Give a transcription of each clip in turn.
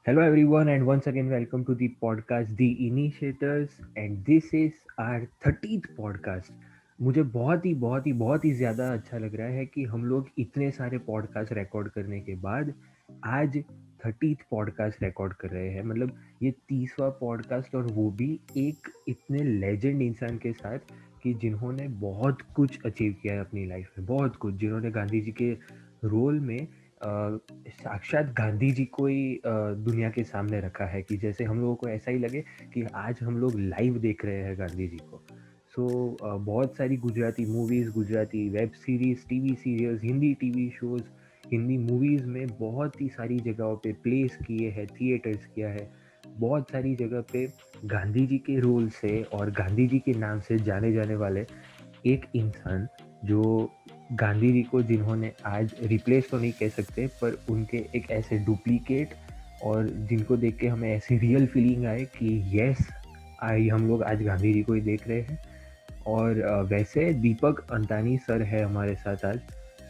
Hello, everyone, and once again, welcome to the podcast, The Initiators, and this is our 30th podcast. मुझे बहुत ही ज़्यादा अच्छा लग रहा है कि हम लोग इतने सारे पॉडकास्ट रिकॉर्ड करने के बाद आज 30th पॉडकास्ट रिकॉर्ड कर रहे हैं। मतलब ये 30वां पॉडकास्ट, और वो भी एक इतने लेजेंड इंसान के साथ कि जिन्होंने बहुत कुछ अचीव किया है अपनी लाइफ में, बहुत कुछ, जिन्होंने गांधी जी के रोल में साक्षात गांधी जी को ही दुनिया के सामने रखा है कि जैसे हम लोगों को ऐसा ही लगे कि आज हम लोग लाइव देख रहे हैं गांधी जी को। सो बहुत सारी Gujarati movies, Gujarati web series, TV serials, Hindi TV shows, Hindi movies में बहुत ही सारी जगहों पे प्लेस किए हैं, थिएटर्स किया है। बहुत सारी जगह पे गांधी जी के रोल से और गांधी जी के नाम से जाने जाने वाले एक इंसान, जो गांधी जी को जिन्होंने आज रिप्लेस तो नहीं कह सकते, पर उनके एक ऐसे डुप्लीकेट, और जिनको देख के हमें ऐसी रियल फीलिंग आए कि यस, आई हम लोग आज गांधी जी को ही देख रहे हैं। और वैसे दीपक अंतानी सर है हमारे साथ आज।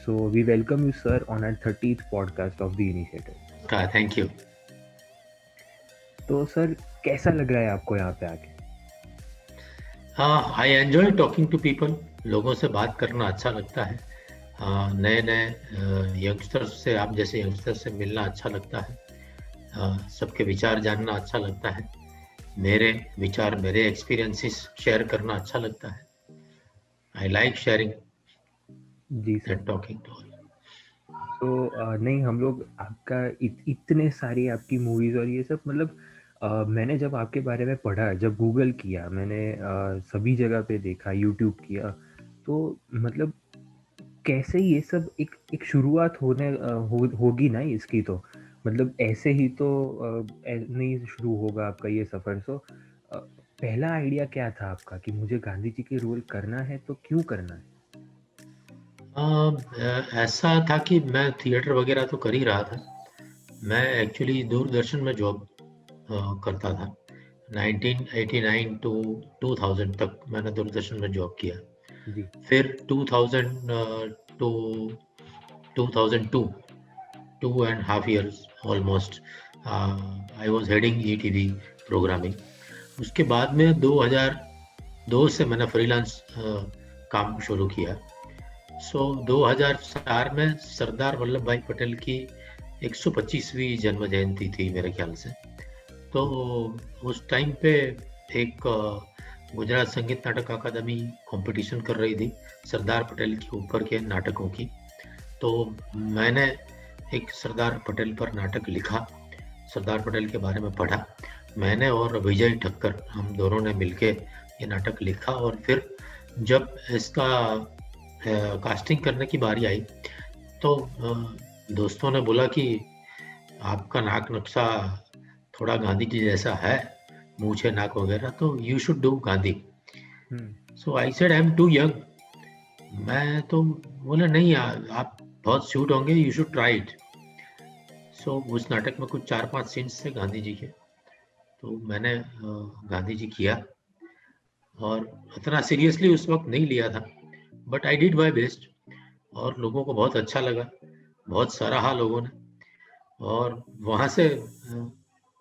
So we welcome you sir on our 30th podcast of the initiative. Thank you. तो सर, कैसा लग रहा है आपको यहाँ पे आके? I enjoy talking to people. लोगों से बात करना अच्छा लगता है। नए नए यंगस्टर्स से, आप जैसे यंगस्टर्स से मिलना अच्छा लगता है। सबके विचार जानना अच्छा लगता है। मेरे विचार, मेरे एक्सपीरियंसेस शेयर करना अच्छा लगता है। आई लाइक शेयरिंग जी sir. And talking to all. तो नहीं, हम लोग आपका इतने सारी आपकी मूवीज़ और ये सब, मतलब मैंने जब आपके बारे में पढ़ा, जब गूगल किया मैंने, सभी जगह पे देखा, यूट्यूब किया, तो मतलब कैसे ये सब एक शुरुआत होगी ना इसकी, तो मतलब ऐसे ही तो नहीं शुरू होगा आपका ये सफ़र। सो पहला आइडिया क्या था आपका कि मुझे गांधी जी की रोल करना है, तो क्यों करना है? ऐसा था कि मैं थिएटर वगैरह तो कर ही रहा था। मैं एक्चुअली दूरदर्शन में जॉब करता था। 1989 टू 2000 तक मैंने दूरदर्शन में जॉब किया। जी। फिर 2000 to 2002, 2.5 years almost, I was heading ETV programming. उसके बाद में 2002 से मैंने फ्रीलांस काम शुरू किया। 2004 में सरदार वल्लभ भाई पटेल की 125वीं जन्म जयंती थी मेरे ख्याल से। तो उस टाइम पे एक गुजरात संगीत नाटक अकादमी कंपटीशन कर रही थी सरदार पटेल के ऊपर के नाटकों की। तो मैंने एक सरदार पटेल पर नाटक लिखा, सरदार पटेल के बारे में पढ़ा। मैंने और विजय ठक्कर, हम दोनों ने मिलके ये नाटक लिखा। और फिर जब इसका कास्टिंग करने की बारी आई, तो दोस्तों ने बोला कि आपका नाक नक्शा थोड़ा गांधी जी जैसा है, मूछे नाक वगैरह, तो you should do Gandhi. Hmm. So I said I am too young. मैं तो बोला नहीं, आप बहुत सूट होंगे, यू शुड ट्राई इट। सो उस नाटक में कुछ 4-5 सीन्स थे गांधी जी के, तो मैंने गांधी जी किया। और इतना सीरियसली उस वक्त नहीं लिया था, but I did my best. और लोगों को बहुत अच्छा लगा, बहुत सराहा लोगों ने। और वहाँ से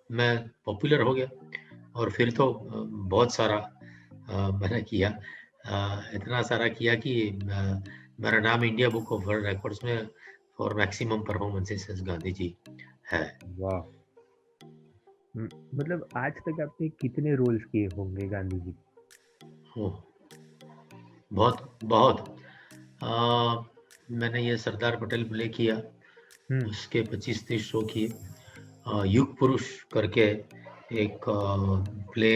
मैं पॉपुलर हो गया। और फिर तो बहुत सारा मैंने किया। इतना सारा किया कि मेरा नाम India book of world records में for maximum performances as Gandhi ji है। वाह। मतलब आज तक आपने कितने रोल्स किए होंगे गांधी जी? ओह, बहुत बहुत। मैंने ये सरदार पटेल प्ले किया, हम्म। उसके 25-30 शो किए। युग पुरुष करके एक प्ले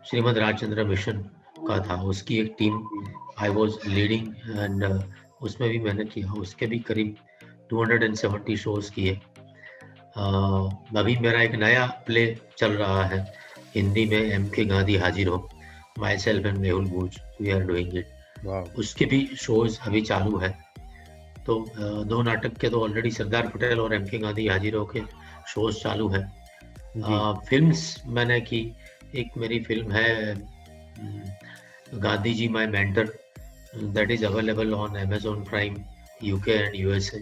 श्रीमद राजचंद्र मिशन का था, उसकी एक team I was leading. And उसमें भी मैंने किया, उसके भी करीब 270 शोज किए। अभी मेरा एक नया प्ले चल रहा है हिंदी में, एम के गांधी हाजिर हो, माई सेल्फ एंड मेहुल बूज, वी आर डूइंग इट। वाह। उसके भी शोज अभी चालू है। तो दो नाटक के तो ऑलरेडी सरदार पटेल और एम के गांधी हाजिरों के शोज चालू है। जी। फिल्म्स मैंने की, एक मेरी फिल्म है Gandhi ji my mentor, that is available on Amazon Prime, UK and USA.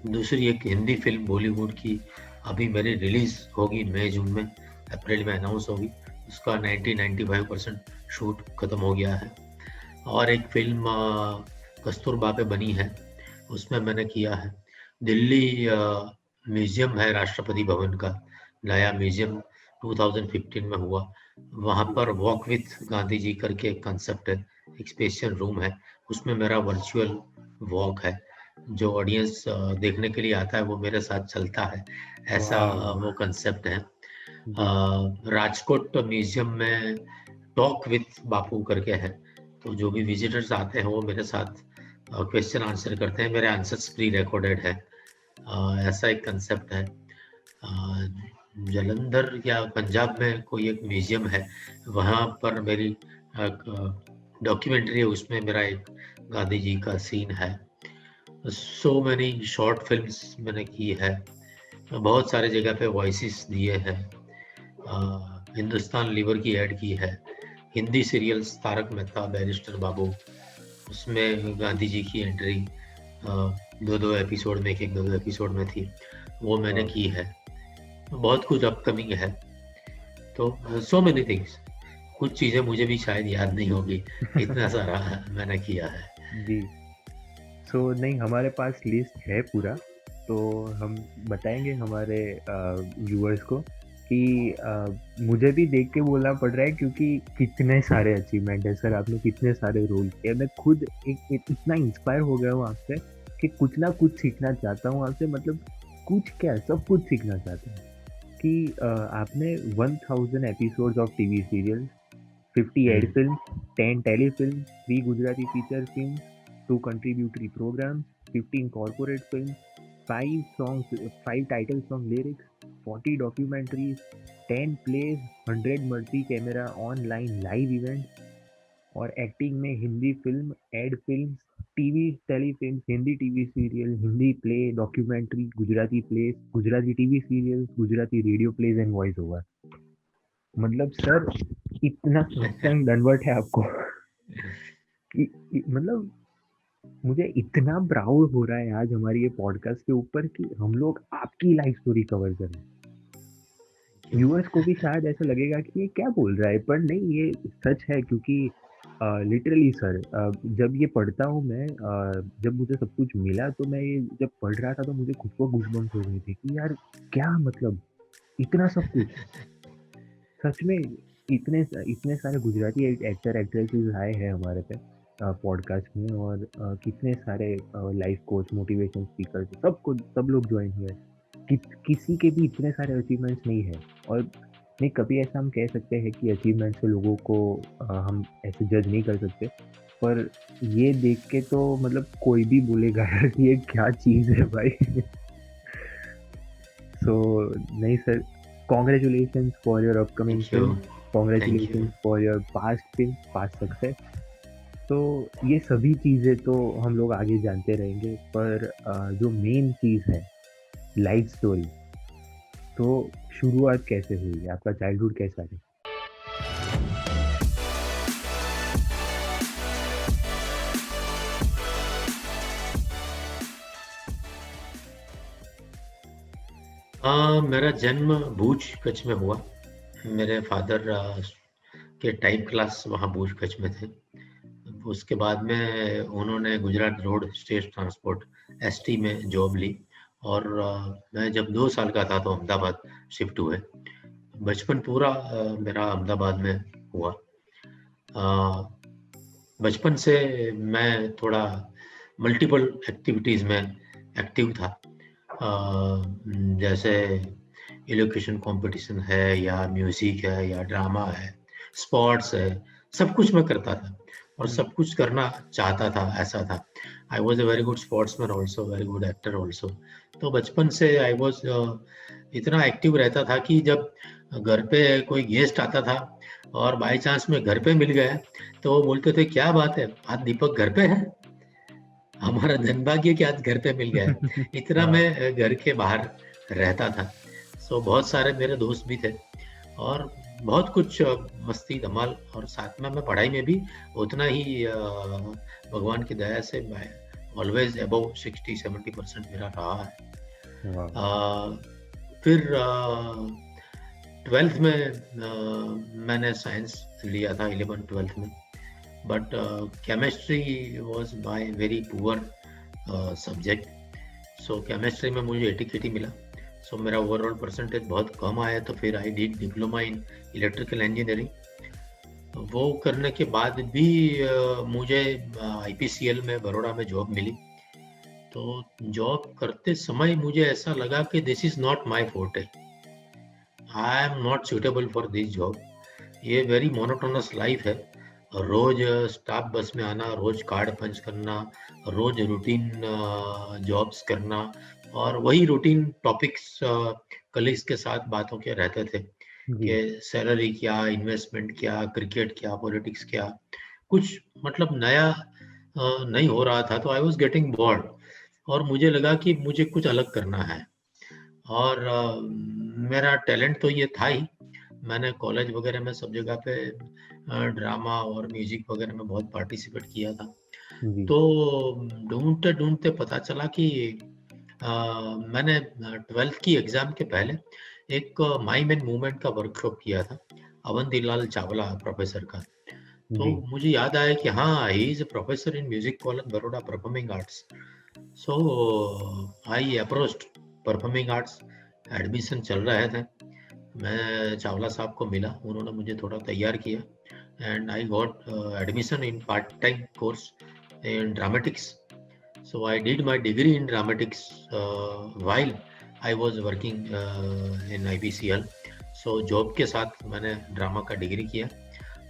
दूसरी एक हिंदी फिल्म बॉलीवुड की अभी मेरी रिलीज होगी मई जून में, अप्रैल में अनाउंस होगी। उसका 90-95% शूट खत्म हो गया है। और एक फिल्म कस्तूरबा पे बनी है, उसमें मैंने किया है। दिल्ली म्यूजियम है राष्ट्रपति भवन का, नया म्यूजियम 2015 में हुआ। वहाँ पर वॉक विथ गांधी जी करके एक कंसेप्ट है, एक स्पेशल रूम है, उसमें मेरा वर्चुअल वॉक है। जो ऑडियंस देखने के लिए आता है वो मेरे साथ चलता है, ऐसा वाह! वो कंसेप्ट है। जी। राजकोट म्यूजियम में टॉक विथ बापू करके है, तो जो भी विजिटर्स आते हैं वो मेरे साथ क्वेश्चन आंसर करते हैं, मेरे आंसर्स प्री रिकॉर्डेड है। ऐसा एक कंसेप्ट है। अ, जालंधर या पंजाब में कोई एक म्यूजियम है, वहाँ पर मेरी डॉक्यूमेंट्री है, उसमें मेरा एक गांधी जी का सीन है। सो मैनी शॉर्ट फिल्म्स मैंने की है, बहुत सारे जगह पे वॉइसेस दिए हैं। हिंदुस्तान लीवर की ऐड की है, हिंदी सीरियल्स तारक मेहता, बैरिस्टर बाबू, उसमें गांधी जी की एंट्री दो दो एपिसोड में, एक दो दो एपिसोड में थी, वो मैंने वाह! की है। बहुत कुछ अपकमिंग है, तो सो मेनी थिंग्स। कुछ चीज़ें मुझे भी शायद याद नहीं होगी, इतना सारा मैंने किया है। जी। सो नहीं, हमारे पास लिस्ट है पूरा, तो हम बताएँगे हमारे व्यूअर्स को कि मुझे भी देख के बोलना पड़ रहा है क्योंकि कितने सारे अचीवमेंट है सर, आपने कितने सारे रोल किए। मैं खुद एक इतना इंस्पायर हो गया हूँ आपसे कि कुछ ना कुछ सीखना चाहता हूँ आपसे, मतलब कुछ क्या, सब कुछ सीखना चाहता हूँ कि आपने 1000 episodes of TV serial, 58 hmm, films, 10 telefilms, 3 Gujarati feature films, 2 contributory programs, 15 corporate films, 5 songs, 5 title song lyrics, 40 documentaries, 10 plays, 100 multi-camera online live events और एक्टिंग में Hindi film, ad film, TV telefilm, Hindi TV serial, Hindi play, documentary, Gujarati place, Gujarati TV serial, Gujarati radio plays and voice over. मतलब sir इतना सत्संग दंडवत है आपको मतलब मुझे इतना प्राउड हो रहा है आज हमारी ये पॉडकास्ट के ऊपर कि हम लोग आपकी लाइफ स्टोरी कवर कर रहे हैं। क्यों? व्यूअर्स को भी शायद ऐसा लगेगा कि ये क्या बोल रहा है, पर नहीं, ये सच है क्योंकि लिटरली सर, जब ये पढ़ता हूँ मैं, जब मुझे सब कुछ मिला तो मैं ये जब पढ़ रहा था तो मुझे खुद को गूज़बम्प्स हो रहे थे कि यार क्या मतलब इतना सब कुछ। सच में इतने इतने सारे गुजराती एक्टर एक्ट्रेसेस आए हैं हमारे पे पॉडकास्ट में, और कितने सारे लाइफ कोच, मोटिवेशन स्पीकर, सब लोग ज्वाइन हुए। किसी के भी इतने सारे अचीवमेंट्स नहीं है, और नहीं कभी ऐसा हम कह सकते हैं कि अचीवमेंट से लोगों को हम ऐसे जज नहीं कर सकते, पर ये देख के तो मतलब कोई भी बोलेगा यार कि ये क्या चीज़ है भाई सो नहीं sir, congratulations for your upcoming thank you, film, thank you. congratulations for your past film, past success। तो ये सभी चीज़ें तो हम लोग आगे जानते रहेंगे, पर जो मेन चीज़ है लाइफ स्टोरी, तो शुरुआत कैसे हुई, आपका चाइल्डहुड कैसा है? मेरा जन्म भूज कच्छ में हुआ। मेरे फादर के टाइप क्लास वहाँ भूज कच्छ में थे। उसके बाद में उन्होंने Gujarat road state transport ST में जॉब ली, और मैं जब 2 साल का था तो अहमदाबाद शिफ्ट हुए। बचपन पूरा मेरा अहमदाबाद में हुआ। अ, बचपन से मैं थोड़ा मल्टीपल एक्टिविटीज़ में एक्टिव था। जैसे एलोक्यूशन कंपटीशन है, या म्यूज़िक है, या ड्रामा है, स्पोर्ट्स है, सब कुछ मैं करता था और हुँ, सब कुछ करना चाहता था, ऐसा था। I was a very good sportsman also, very good actor also. तो बचपन से आई वाज़ इतना एक्टिव रहता था कि जब घर पे कोई गेस्ट आता था और बाय चांस मैं घर पे मिल गया, तो वो बोलते थे, "क्या बात है, आज दीपक घर पे है? हमारा धनभाग्य कि आज घर पे मिल गया है।" इतना हाँ, मैं घर के बाहर रहता था। सो बहुत सारे मेरे दोस्त भी थे, और बहुत कुछ मस्ती धमाल, और साथ में मैं पढ़ाई में भी उतना ही भगवान की दया से मैं ऑलवेज अबव 60-70% मेरा रहा है। वाह। फिर 12th में मैंने साइंस लिया था 11th-12th में, but chemistry was my very poor subject. So chemistry में मुझे 80 मिला। सो मेरा ओवरऑल परसेंटेज बहुत कम आया, तो फिर I did diploma in electrical engineering. वो करने के बाद भी मुझे IPCL में बड़ौदा में जॉब मिली। तो जॉब करते समय मुझे ऐसा लगा कि this is not my forte, I am not suitable for this job. ये वेरी मोनोटोनस लाइफ है। रोज स्टाफ बस में आना, रोज कार्ड पंच करना, रोज रूटीन जॉब्स करना, और वही रूटीन टॉपिक्स कलीग्स के साथ बातों के रहते थे जी। कि सैलरी क्या, इन्वेस्टमेंट क्या, क्रिकेट क्या, पॉलिटिक्स क्या, कुछ मतलब नया नहीं हो रहा था। तो आई वॉज गेटिंग बोर्ड, और मुझे लगा कि मुझे कुछ अलग करना है। और मेरा टैलेंट तो ये था ही। मैंने कॉलेज वगैरह में सब जगह पे ड्रामा और म्यूजिक वगैरह में बहुत पार्टिसिपेट किया था। जी। तो ढूंढते ढूंढते पता चला कि मैंने 12th की एग्जाम के पहले एक माई मैन मूवमेंट का वर्कशॉप किया था, अवंतीलाल चावला प्रोफेसर का। तो जी। मुझे याद आया कि हाँ, he is a professor in music college Baroda performing arts. So I approached performing arts. Admission चल रहे थे। मैं चावला साहब को मिला, उन्होंने मुझे थोड़ा तैयार किया, and I got admission in part time course in dramatics. So I did my degree in dramatics while I was working in IPCL. So job के साथ मैंने ड्रामा का डिग्री किया,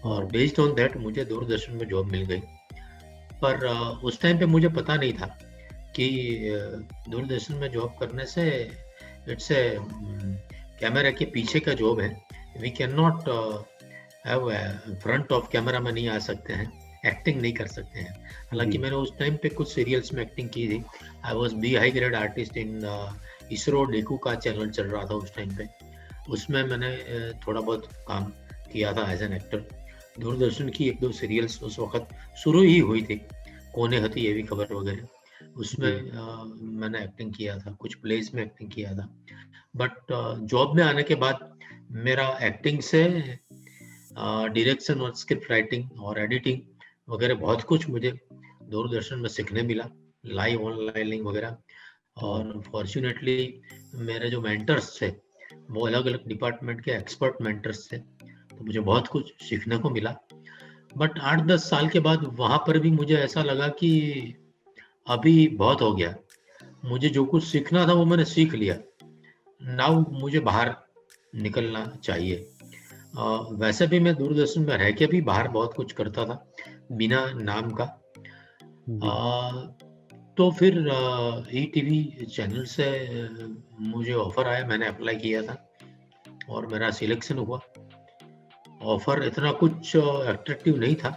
और वाह। बेस्ड ऑन दैट मुझे दूरदर्शन में जॉब मिल गई। पर उस टाइम पे मुझे पता नहीं था कि दूरदर्शन में जॉब करने से इट्स ए कैमरा के पीछे का जॉब है। We can not have front of camera में नहीं आ सकते हैं, एक्टिंग नहीं कर सकते हैं। हालांकि जी। मैंने उस टाइम पे कुछ सीरियल्स में एक्टिंग की थी। I was be high grade artist in इसरो डेकू का चैनल चल रहा था उस टाइम पे। उसमें मैंने थोड़ा बहुत काम किया था एज एन एक्टर। दूरदर्शन की एक दो सीरियल्स उस वक्त शुरू ही हुई थी, कोने हती ये भी खबर वगैरह, उसमें जी। मैंने एक्टिंग किया था, कुछ प्लेस में एक्टिंग किया था। बट जॉब में आने के बाद मेरा एक्टिंग से डायरेक्शन और स्क्रिप्ट राइटिंग और एडिटिंग वगैरह बहुत कुछ मुझे दूरदर्शन में सीखने मिला, लाइव ऑनलाइन वगैरह। वाह। और फॉर्चुनेटली मेरे जो मेंटर्स थे वो अलग अलग डिपार्टमेंट के एक्सपर्ट मेंटर्स थे, तो मुझे बहुत कुछ सीखने को मिला। बट 8-10 साल के बाद वहाँ पर भी मुझे ऐसा लगा कि अभी बहुत हो गया, मुझे जो कुछ सीखना था वो मैंने सीख लिया। नाउ मुझे बाहर निकलना चाहिए। वैसे भी मैं दूरदर्शन में रह के भी बाहर बहुत कुछ करता था बिना नाम का। जी। तो फिर ETV चैनल से मुझे ऑफर आया, मैंने अप्लाई किया था और मेरा सिलेक्शन हुआ। ऑफर इतना कुछ अट्रैक्टिव नहीं था।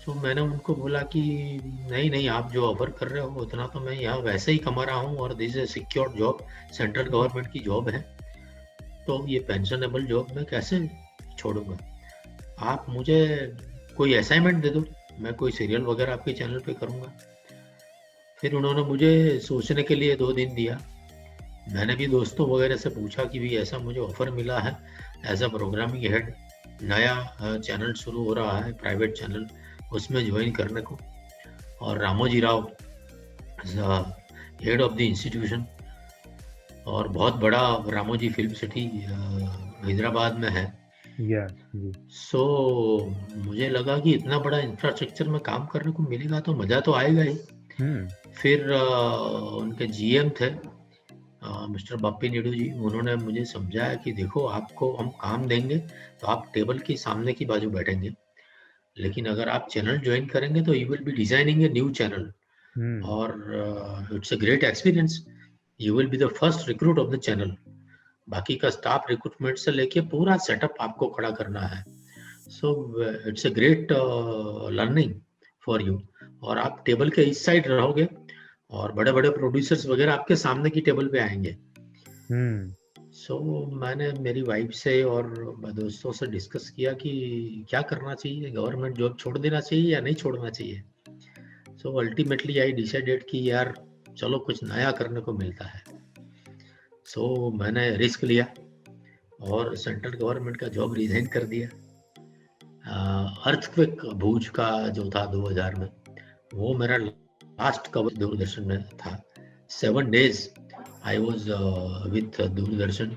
तो मैंने उनको बोला कि नहीं नहीं, आप जो ऑफर कर रहे हो उतना तो मैं यहाँ वैसे ही कमा रहा हूँ, और this is secure job, central government की जॉब है, तो ये पेंशनेबल जॉब मैं कैसे छोड़ूंगा। आप मुझे कोई असाइनमेंट दे दो, मैं कोई सीरियल वगैरह आपके चैनल पे करूँगा। फिर उन्होंने मुझे सोचने के लिए 2 दिन दिया। मैंने भी दोस्तों वगैरह से पूछा कि भी ऐसा मुझे ऑफर मिला है एज अ प्रोग्रामिंग हेड, नया चैनल शुरू हो रहा है, प्राइवेट चैनल, उसमें ज्वाइन करने को। और Ramoji Rao head of the institution, और बहुत बड़ा रामोजी फिल्म सिटी हैदराबाद में है। यस। जी। सो मुझे लगा कि इतना बड़ा इंफ्रास्ट्रक्चर में काम करने को मिलेगा तो मज़ा तो आएगा ही। हम्म। फिर उनके GM थे मिस्टर बाप्पी नायडू जी, उन्होंने मुझे समझाया कि देखो, आपको हम काम देंगे तो आप टेबल के सामने की बाजू बैठेंगे, लेकिन अगर आप चैनल ज्वाइन करेंगे तो you will be designing a new channel, hmm. और it's a great experience. You will be the first recruit of the channel. बाकी का स्टाफ रिक्रूटमेंट से लेके पूरा सेटअप आपको खड़ा करना है। So it's a great learning for you. और आप टेबल के इस साइड रहोगे, और बड़े बड़े प्रोड्यूसर्स वगैरह आपके सामने की टेबल पे आएंगे। हम्म। सो मैंने मेरी वाइफ से और दोस्तों से डिस्कस किया कि क्या करना चाहिए, गवर्नमेंट जॉब छोड़ देना चाहिए या नहीं छोड़ना चाहिए। सो अल्टीमेटली आई डिसाइडेड कि यार चलो कुछ नया करने को मिलता है। सो मैंने रिस्क लिया और सेंट्रल गवर्नमेंट का जॉब रिजाइन कर दिया। अर्थक्वेक भूज का जो था 2000 में, वो मेरा लास्ट कवर दूरदर्शन में था। 7 days I was with Doordarshan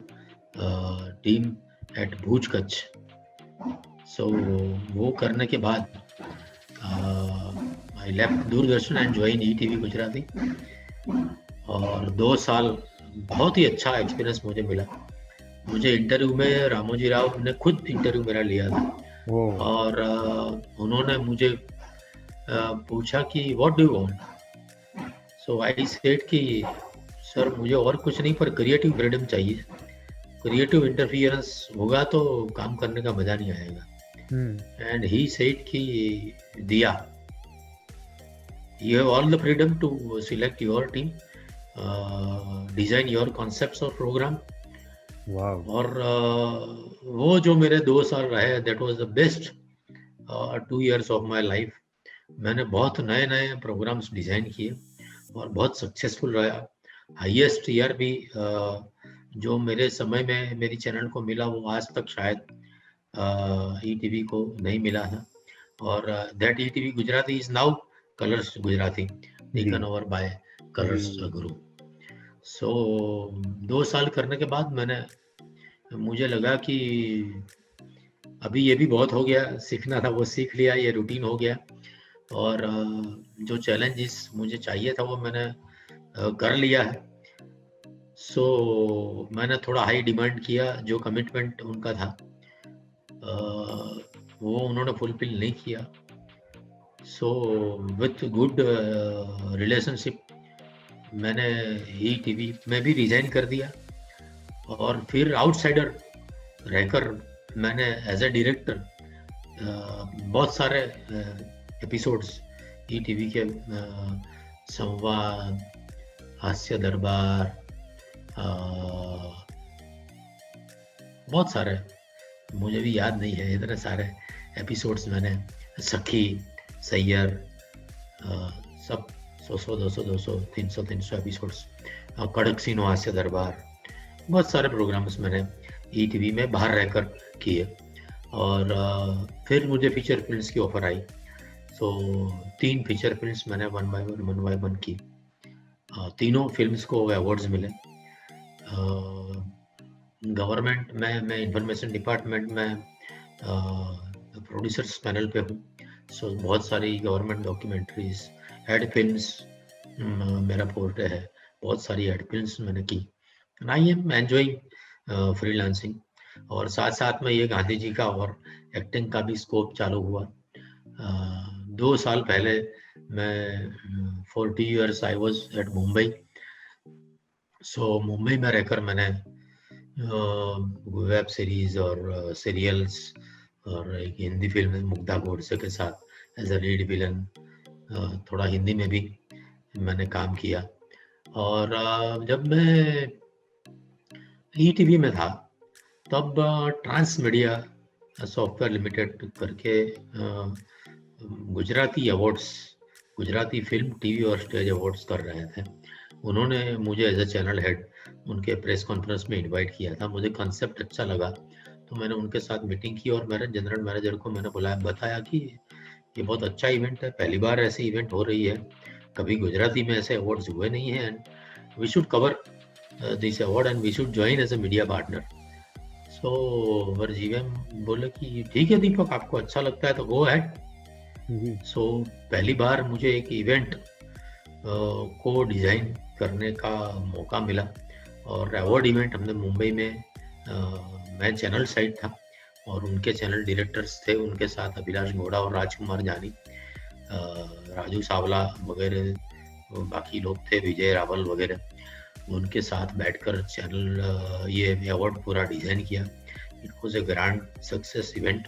team at Bhuj Kutch. So वो करने के बाद I left Doordarshan and join ETV Gujarati, और 2 साल बहुत ही अच्छा एक्सपीरियंस मुझे मिला। मुझे इंटरव्यू में रामोजी राव ने खुद इंटरव्यू मेरा लिया था, और उन्होंने मुझे पूछा कि what do you want. So I said कि सर मुझे और कुछ नहीं, पर क्रिएटिव फ्रीडम चाहिए। क्रिएटिव इंटरफियरेंस होगा तो काम करने का मजा नहीं आएगा। एंड ही सेड कि दिया, you have all the freedom to select your team, design your concepts or program. Wow. और वो जो मेरे 2 साल रहे, that was the best 2 years of my life. मैंने बहुत नए नए प्रोग्राम्स डिजाइन किए और बहुत सक्सेसफुल रहा। हाईएस्ट ईयर भी जो मेरे समय में मेरी चैनल को मिला, वो आज तक शायद ईटीवी को नहीं मिला था। और that ETV Gujarati is now colours Gujarati, taken over by colours गुरु। सो 2 साल करने के बाद मुझे लगा कि अभी ये भी बहुत हो गया, सीखना था वो सीख लिया, ये रूटीन हो गया। और जो चैलेंजेस मुझे चाहिए था वो मैंने कर लिया है। सो मैंने थोड़ा हाई डिमांड किया, जो कमिटमेंट उनका था वो उन्होंने फुलफिल नहीं किया। सो विथ गुड रिलेशनशिप मैंने ही टीवी में भी रिजाइन कर दिया, और फिर आउटसाइडर रहकर मैंने एज ए डायरेक्टर बहुत सारे एपिसोड्स ई टीवी के, संवाद, हास्य दरबार, बहुत सारे, मुझे भी याद नहीं है, इतने सारे एपिसोड्स मैंने, सखी, सैयर, सब 100, 200, 200, 300, 300 एपिसोड्स, कड़क सीनो, हास्य दरबार, बहुत सारे प्रोग्राम्स मैंने ई टीवी में बाहर रहकर किए। और फिर मुझे फीचर फिल्म्स की ऑफर आई। सो 3 फीचर फिल्म्स मैंने वन बाय वन की। तीनों फिल्म्स को अवार्ड्स मिले। गवर्नमेंट में मैं इंफॉर्मेशन डिपार्टमेंट में प्रोड्यूसर्स पैनल पे हूँ। सो बहुत सारी गवर्नमेंट डॉक्यूमेंट्रीज, एड फिल्म्स मेरा पोर्टे है, बहुत सारी एड फिल्म्स मैंने की। आई एम एंजॉइंग फ्रीलांसिंग, और साथ साथ में ये गांधी जी का और एक्टिंग का भी स्कोप चालू हुआ। 2 साल पहले मैं 40 years I was at Mumbai. So Mumbai में रहकर मैंने वेब सीरीज और सीरियल्स और एक हिंदी फिल्म मुग्धा गोडसे के साथ एज अ लीड विलन, थोड़ा हिंदी में भी मैंने काम किया। और जब मैं ई टीवी में था तब ट्रांस मीडिया सॉफ्टवेयर लिमिटेड करके Gujarati awards, Gujarati film, TV और स्टेज अवार्ड्स कर रहे थे। उन्होंने मुझे एज ए चैनल हेड उनके प्रेस कॉन्फ्रेंस में इनवाइट किया था। मुझे कॉन्सेप्ट अच्छा लगा तो मैंने उनके साथ मीटिंग की और मेरे जनरल मैनेजर को मैंने बताया कि ये बहुत अच्छा इवेंट है, पहली बार ऐसी इवेंट हो रही है, कभी गुजराती में ऐसे अवार्ड्स हुए नहीं हैं, and we should cover this award and we should join as a media partner. So वर्जीएम बोले कि ठीक है दीपक, आपको अच्छा लगता है तो गो अहेड। सो पहली बार मुझे एक इवेंट को डिजाइन करने का मौका मिला, और अवार्ड इवेंट हमने मुंबई में, मैं चैनल साइड था और उनके चैनल डायरेक्टर्स थे, उनके साथ अभिलाष घोड़ा और राजकुमार जानी, राजू सावला वगैरह, बाकी लोग थे, विजय रावल वगैरह, उनके साथ बैठकर चैनल ये अवार्ड पूरा डिजाइन किया। It was a grand success event.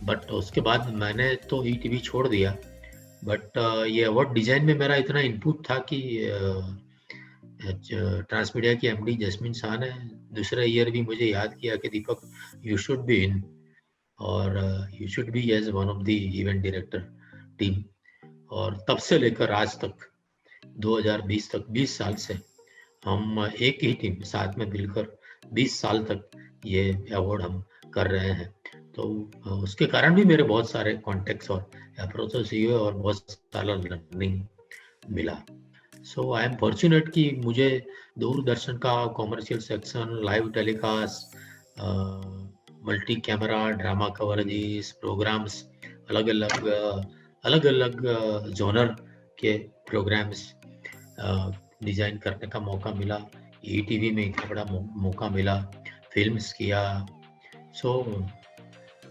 But उसके बाद मैंने तो ई टीवी छोड़ दिया, बट ये अवार्ड डिजाइन में मेरा इतना इनपुट था कि ट्रांसमीडिया की एमडी जस्मीन शाह ने दूसरे ईयर भी मुझे याद किया कि Deepak you should be in, और you should be as one of the event director team. और तब से लेकर आज तक 2020 तक 20 साल से हम एक ही टीम साथ में मिलकर 20 साल तक ये अवार्ड हम कर रहे हैं। तो उसके कारण भी मेरे बहुत सारे कॉन्टेक्ट्स और अप्रोचेस हुए और बहुत सारा लर्निंग मिला। सो आई एम फॉर्चुनेट कि मुझे दूरदर्शन का commercial section, live telecast, multi camera drama coverages, programmes, अलग अलग जॉनर के प्रोग्राम्स डिजाइन करने का मौका मिला। ईटीवी में इतना बड़ा मौका मिला, फिल्म्स किया। So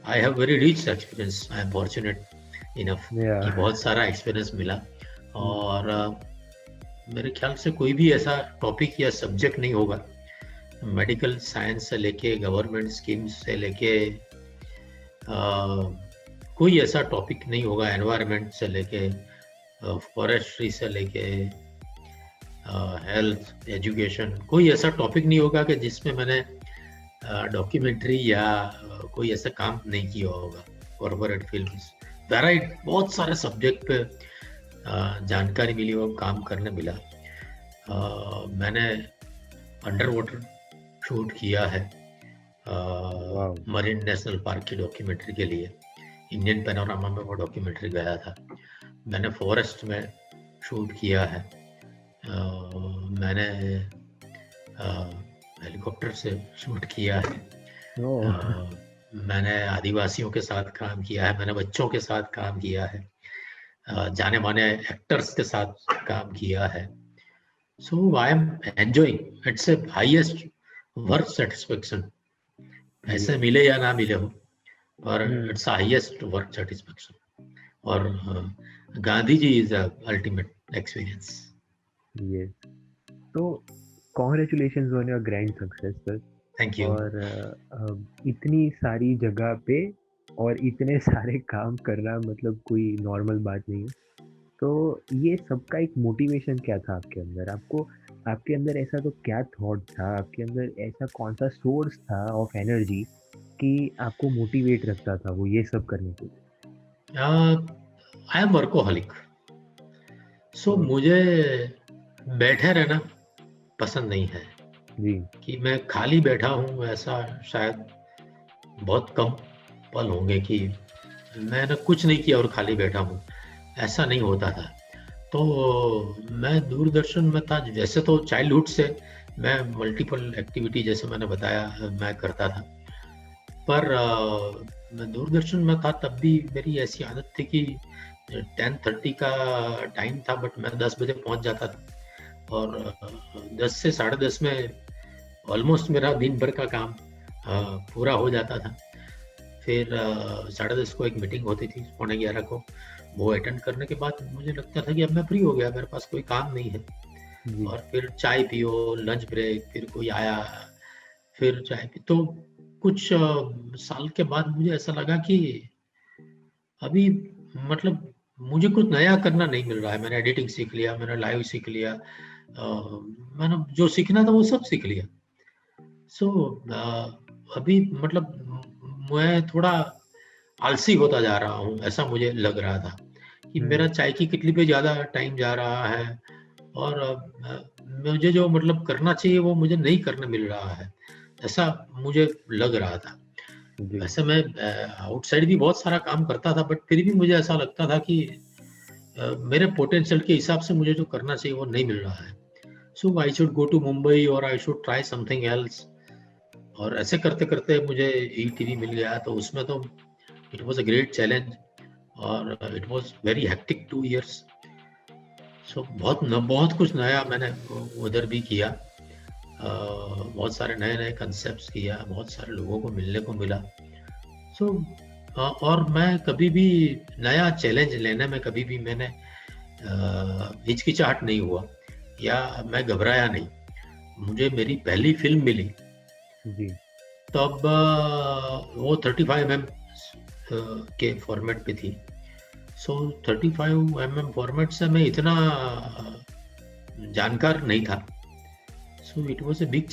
I have very rich experience. I am fortunate enough कि बहुत सारा एक्सपीरियंस मिला। और मेरे ख्याल से कोई भी ऐसा टॉपिक या सब्जेक्ट नहीं होगा, मेडिकल साइंस से लेके गवर्नमेंट स्कीम्स से लेके कोई ऐसा टॉपिक नहीं होगा, एनवायरनमेंट से लेके फॉरेस्ट्री से लेके हेल्थ, एजुकेशन, कोई ऐसा टॉपिक नहीं होगा कि जिसमें मैंने डॉक्यूमेंट्री या कोई ऐसा काम नहीं किया होगा। कॉर्पोरेट फिल्म्स, वेराइट बहुत सारे सब्जेक्ट पे जानकारी मिली और काम करने मिला। मैंने अंडर वाटर शूट किया है मरीन नेशनल पार्क की डॉक्यूमेंट्री के लिए। इंडियन पैनोरामा में वो डॉक्यूमेंट्री गया था। मैंने फॉरेस्ट में शूट किया है। मैंने हेलीकॉप्टर से शूट किया है। मैंने आदिवासियों के साथ काम किया है। मैंने बच्चों के साथ काम किया है। जाने माने एक्टर्स के साथ काम किया है। So I am enjoying. It's a highest work satisfaction. ऐसे मिले या ना मिले हो, पर इट्स हाईएस्ट वर्क सेटिस्फेक्शन। और Gandhi ji is ultimate experience. Yes, तो congratulations on your grand success sir. Thank you. और इतनी सारी जगह पे और इतने सारे काम करना मतलब कोई नॉर्मल बात नहीं है। तो ये सबका एक मोटिवेशन क्या था आपके अंदर? आपके अंदर ऐसा तो क्या थॉट था, आपके अंदर ऐसा कौन सा सोर्स था ऑफ एनर्जी कि आपको मोटिवेट रखता था वो ये सब करने के लिए? I am workaholic. सो मुझे बैठे रहना पसंद नहीं है जी। कि मैं खाली बैठा हूँ। ऐसा शायद बहुत कम पल होंगे कि मैंने कुछ नहीं किया और खाली बैठा हूँ, ऐसा नहीं होता था। तो मैं दूरदर्शन में था। वैसे तो चाइल्डहुड से मैं मल्टीपल एक्टिविटी, जैसे मैंने बताया, मैं करता था। पर मैं दूरदर्शन में था तब भी मेरी ऐसी आदत थी कि 10:30 का टाइम था, बट मैं 10 बजे पहुंच जाता था। और 10 से 10:30 में ऑलमोस्ट मेरा दिन भर का काम पूरा हो जाता था। फिर 10:30 को एक मीटिंग होती थी, 11:15 को। वो अटेंड करने के बाद मुझे लगता था कि अब मैं फ्री हो गया, मेरे पास कोई काम नहीं है। और फिर चाय पियो, लंच ब्रेक, फिर कोई आया, फिर चाय पी। तो कुछ साल के बाद मुझे ऐसा लगा कि अभी मतलब मुझे कुछ नया करना नहीं मिल रहा है। मैंने एडिटिंग सीख लिया, मैंने लाइव सीख लिया, मैंने जो सीखना था वो सब सीख लिया। सो अभी मतलब मैं थोड़ा आलसी होता जा रहा हूँ, ऐसा मुझे लग रहा था कि मेरा चाय की किटली पे ज़्यादा टाइम जा रहा है। और मुझे जो मतलब करना चाहिए वो मुझे नहीं करने मिल रहा है, ऐसा मुझे लग रहा था। वैसे मैं आउटसाइड भी बहुत सारा काम करता था, बट फिर भी मुझे ऐसा लगता था कि मेरे पोटेंशियल के हिसाब से मुझे जो करना चाहिए वो नहीं मिल रहा है। So I should go to Mumbai और I should try something else. और ऐसे करते करते मुझे ईटीवी मिल गया। तो उसमें तो it was a great challenge और it was very hectic 2 years. So बहुत कुछ नया मैंने उधर भी किया। बहुत सारे नए नए कंसेप्ट्स किया, बहुत सारे लोगों को मिलने को मिला। सो और मैं कभी भी नया चैलेंज लेने में कभी भी मैंने हिचकिचाहट नहीं हुआ या मैं घबराया नहीं। मुझे मेरी पहली फिल्म मिली जी। तब वो 35mm के फॉर्मेट पे थी। सो 35mm फॉर्मेट से मैं इतना जानकार नहीं था। सो it was a big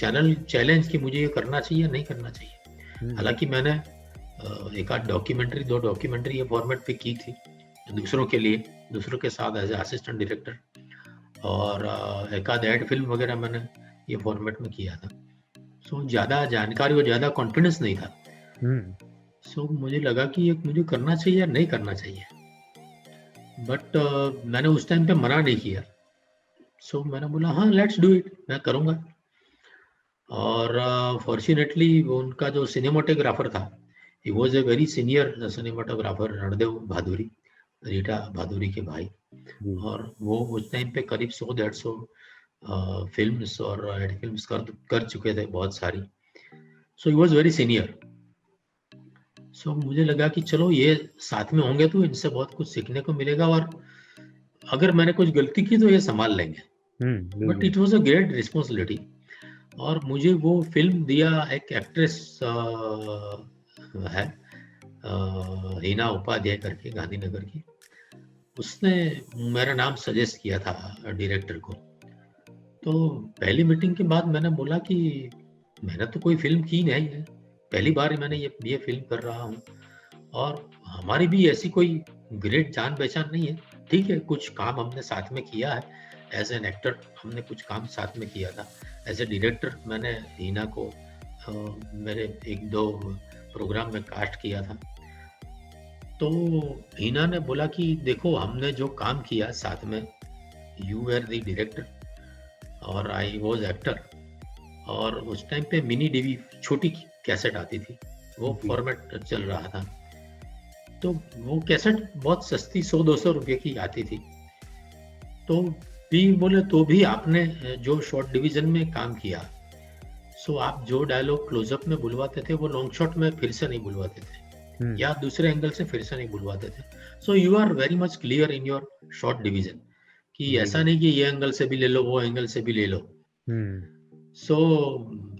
challenge कि मुझे ये करना चाहिए नहीं करना चाहिए। हालांकि मैंने एक आध डॉक्यूमेंट्री 2 डॉक्यूमेंट्री ये फॉर्मेट पे की थी, दूसरों के लिए, दूसरों के साथ एज असिस्टेंट डायरेक्टर, और एक आध ऐड फिल्म वगैरह मैंने ये फॉर्मेट में किया था। सो ज़्यादा जानकारी और ज़्यादा कॉन्फिडेंस नहीं था। सो मुझे लगा कि ये मुझे करना चाहिए या नहीं करना चाहिए, बट मैंने उस टाइम पे मना नहीं किया। सो मैंने बोला हाँ लेट्स डू इट, मैं करूँगा। और फॉर्चुनेटली उनका जो सिनेमाटोग्राफर था, he was a very senior cinematographer, Randev Bhaduri, Rita Bhaduri के भाई। और वो उस टाइम पे करीब 100-150 फिल्म्स और एड फिल्म्स कर चुके थे बहुत सारी। सो ही वाज वेरी सीनियर। सो मुझे लगा कि चलो ये साथ में होंगे तो इनसे बहुत कुछ सीखने को मिलेगा, और अगर मैंने कुछ गलती की तो ये संभाल लेंगे। But it was a great responsibility. और मुझे वो फिल्म दिया एक एक्ट्रेस है, हीना उपाध्याय करके, गांधीनगर की। उसने मेरा नाम सजेस्ट किया था डायरेक्टर को। तो पहली मीटिंग के बाद मैंने बोला कि मैंने तो कोई फिल्म की नहीं है, पहली बार मैंने ये फिल्म कर रहा हूँ, और हमारी भी ऐसी कोई ग्रेट जान पहचान नहीं है। ठीक है, कुछ काम हमने साथ में किया है, एज एन एक्टर हमने कुछ काम साथ में किया था। एज ए डायरेक्टर मैंने हीना को मेरे 1-2 प्रोग्राम में कास्ट किया था। तो हीना ने बोला कि देखो हमने जो काम किया साथ में, यू वर द डायरेक्टर और आई वाज एक्टर। और उस टाइम पे मिनी डीवी छोटी कैसेट आती थी, वो फॉर्मेट चल रहा था। तो वो कैसेट बहुत सस्ती 100-200 रुपए की आती थी। तो भी बोले तो भी आपने जो शॉर्ट डिवीजन में काम किया, सो आप जो डायलॉग क्लोजअप में बुलवाते थे वो लॉन्ग शॉट में फिर से नहीं बुलवाते थे, या दूसरे एंगल से फिर से नहीं बुलवाते थे। So you are very much clear in your short division, कि ऐसा नहीं कि ये एंगल से भी ले लो, वो एंगल से भी ले लो। सो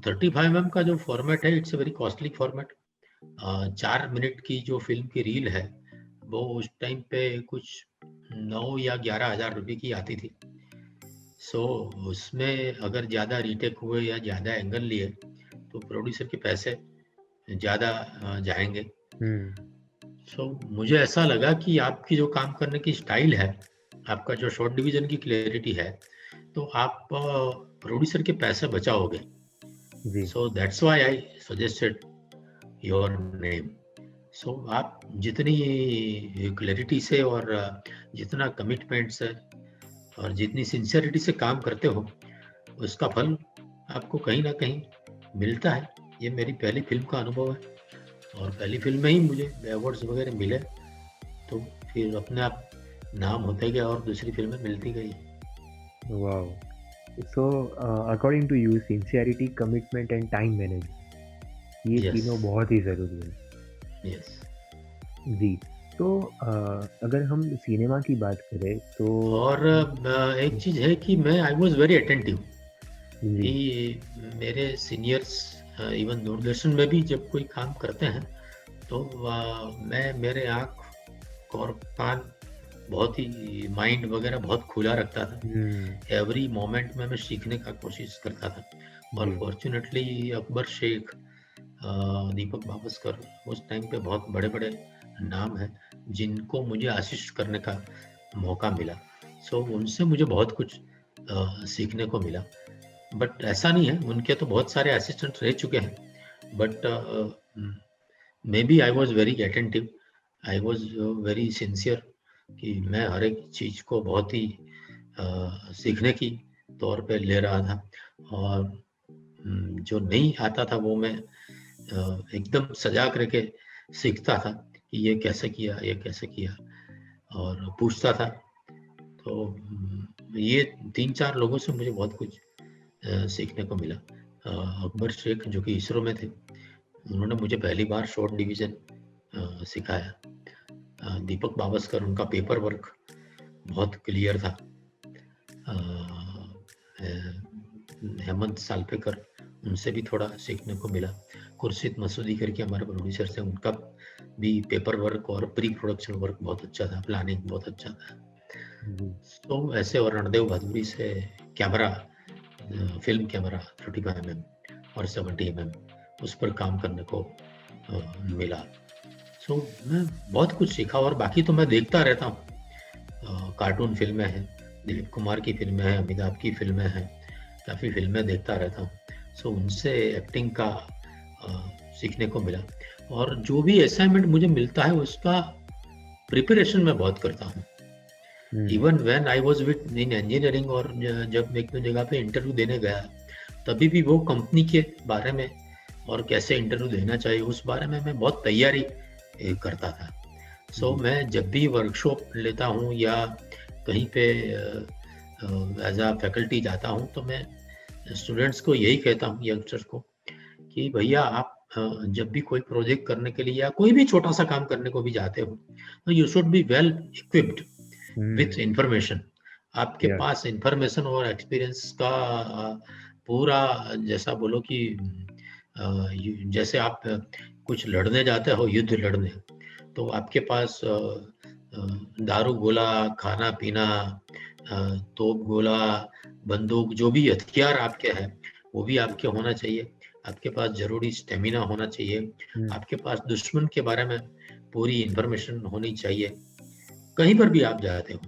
35mm का जो फॉर्मेट है, it's a very costly format. 4 minute की जो फिल्म की रील है, वो उस टाइम पे कुछ 9 या 11 हजार रुपए की आती थी। सो उसमें अगर ज़्यादा रीटेक हुए या ज़्यादा एंगल लिए तो प्रोड्यूसर के पैसे ज़्यादा जाएंगे। सो मुझे ऐसा लगा कि आपकी जो काम करने की स्टाइल है, आपका जो शॉर्ट डिवीजन की क्लैरिटी है, तो आप प्रोड्यूसर के पैसे बचाओगे। So that's why I suggested your name. So आप जितनी क्लैरिटी से और जितना कमिटमेंट से और जितनी सिंसियरिटी से काम करते हो, उसका फल आपको कहीं ना कहीं मिलता है। ये मेरी पहली फिल्म का अनुभव है, और पहली फिल्म में ही मुझे अवार्ड्स वगैरह मिले, तो फिर अपने आप नाम होते गया और दूसरी फिल्में मिलती गई। Wow, so according to you sincerity, commitment and time management, ये तीनों बहुत ही ज़रूरी है। यस जी। तो अगर हम सिनेमा की बात करें तो, और एक चीज है कि मैं आई वॉज वेरी अटेंटिव कि मेरे सीनियर्स इवन दूरदर्शन में भी जब कोई काम करते हैं तो मैं मेरे आँख और कान बहुत ही, माइंड वगैरह बहुत खुला रखता था। एवरी मोमेंट में मैं सीखने का कोशिश करता था। और फॉर्चुनेटली अकबर शेख, दीपक बावस्कर, उस टाइम पे बहुत बड़े बड़े नाम हैं जिनको मुझे असिस्ट करने का मौका मिला। सो उनसे मुझे बहुत कुछ सीखने को मिला। बट ऐसा नहीं है, उनके तो बहुत सारे असिस्टेंट रह चुके हैं, but maybe I was very attentive, I was very sincere, कि मैं हर एक चीज़ को बहुत ही सीखने की तौर पे ले रहा था। और जो नहीं आता था वो मैं एकदम सजा करके सीखता था कि ये कैसे किया, ये कैसे किया, और पूछता था। तो ये 3-4 लोगों से मुझे बहुत कुछ सीखने को मिला। अकबर शेख जो कि इसरो में थे, उन्होंने मुझे पहली बार शॉर्ट डिवीजन सिखाया। दीपक बावस्कर, उनका पेपर वर्क बहुत क्लियर था। हेमंत सालपेकर, उनसे भी थोड़ा सीखने को मिला। खुर्शीद मसूदी करके हमारे प्रोड्यूसर थे, उनका भी पेपर वर्क और प्री प्रोडक्शन वर्क बहुत अच्छा था, प्लानिंग बहुत अच्छा था। तो ऐसे, और रणदेव भादुरी से कैमरा, फिल्म कैमरा 35mm और 70mm, उस पर काम करने को मिला। सो मैं बहुत कुछ सीखा और बाकी तो मैं देखता रहता हूँ। कार्टून फिल्में हैं, दिलीप कुमार की फिल्में हैं, अमिताभ की फिल्में हैं, काफ़ी फिल्में देखता रहता हूँ। सो उनसे एक्टिंग का सीखने को मिला और जो भी असाइनमेंट मुझे मिलता है उसका प्रिपरेशन मैं बहुत करता हूँ। Even when I was with in engineering और जब मैं एक जगह पे इंटरव्यू देने गया, तभी भी वो कंपनी के बारे में और कैसे इंटरव्यू देना चाहिए उस बारे में मैं बहुत तैयारी करता था। सो मैं जब भी वर्कशॉप लेता हूँ या कहीं पे एज अ फैकल्टी जाता हूँ तो मैं स्टूडेंट्स को यही कहता हूँ, यंगस्टर्स को, कि भैया आप जब भी कोई प्रोजेक्ट करने के लिए या कोई भी छोटा सा काम करने को भी जाते हो तो you should be well equipped with information. आपके या पास इंफॉर्मेशन और एक्सपीरियंस का पूरा, जैसा बोलो कि जैसे आप कुछ लड़ने जाते हो, युद्ध लड़ने, तो आपके पास दारू गोला, खाना पीना, तोप गोला, बंदूक, जो भी हथियार आपके हैं वो भी आपके होना चाहिए। आपके पास जरूरी स्टेमिना होना चाहिए। आपके पास दुश्मन के बारे में पूरी इंफॉर्मेशन होनी चाहिए। कहीं पर भी आप जाते हो,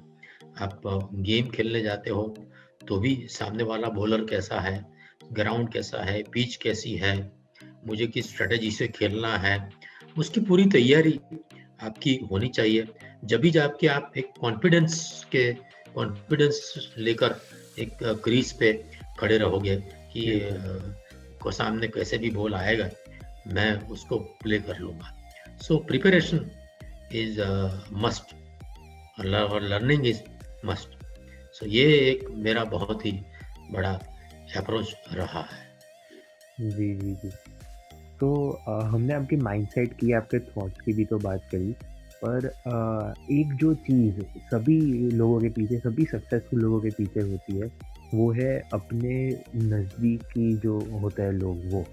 आप गेम खेलने जाते हो तो भी सामने वाला बॉलर कैसा है, ग्राउंड कैसा है, पिच कैसी है, मुझे किस स्ट्रेटेजी से खेलना है, उसकी पूरी तैयारी आपकी होनी चाहिए। जब भी जाके आप एक कॉन्फिडेंस लेकर एक क्रीज पे खड़े रहोगे कि को सामने कैसे भी बॉल आएगा मैं उसको प्ले कर लूंगा। सो प्रिपरेशन इज मस्ट और लर्निंग इज मस्ट। सो ये एक मेरा बहुत ही बड़ा अप्रोच रहा है। जी जी जी। तो हमने आपके माइंडसेट की, आपके थॉट्स की भी तो बात करी, पर एक जो चीज़ सभी लोगों के पीछे, सभी सक्सेसफुल लोगों के पीछे होती है, वो है अपने नज़दीकी जो होता है लोग, वो।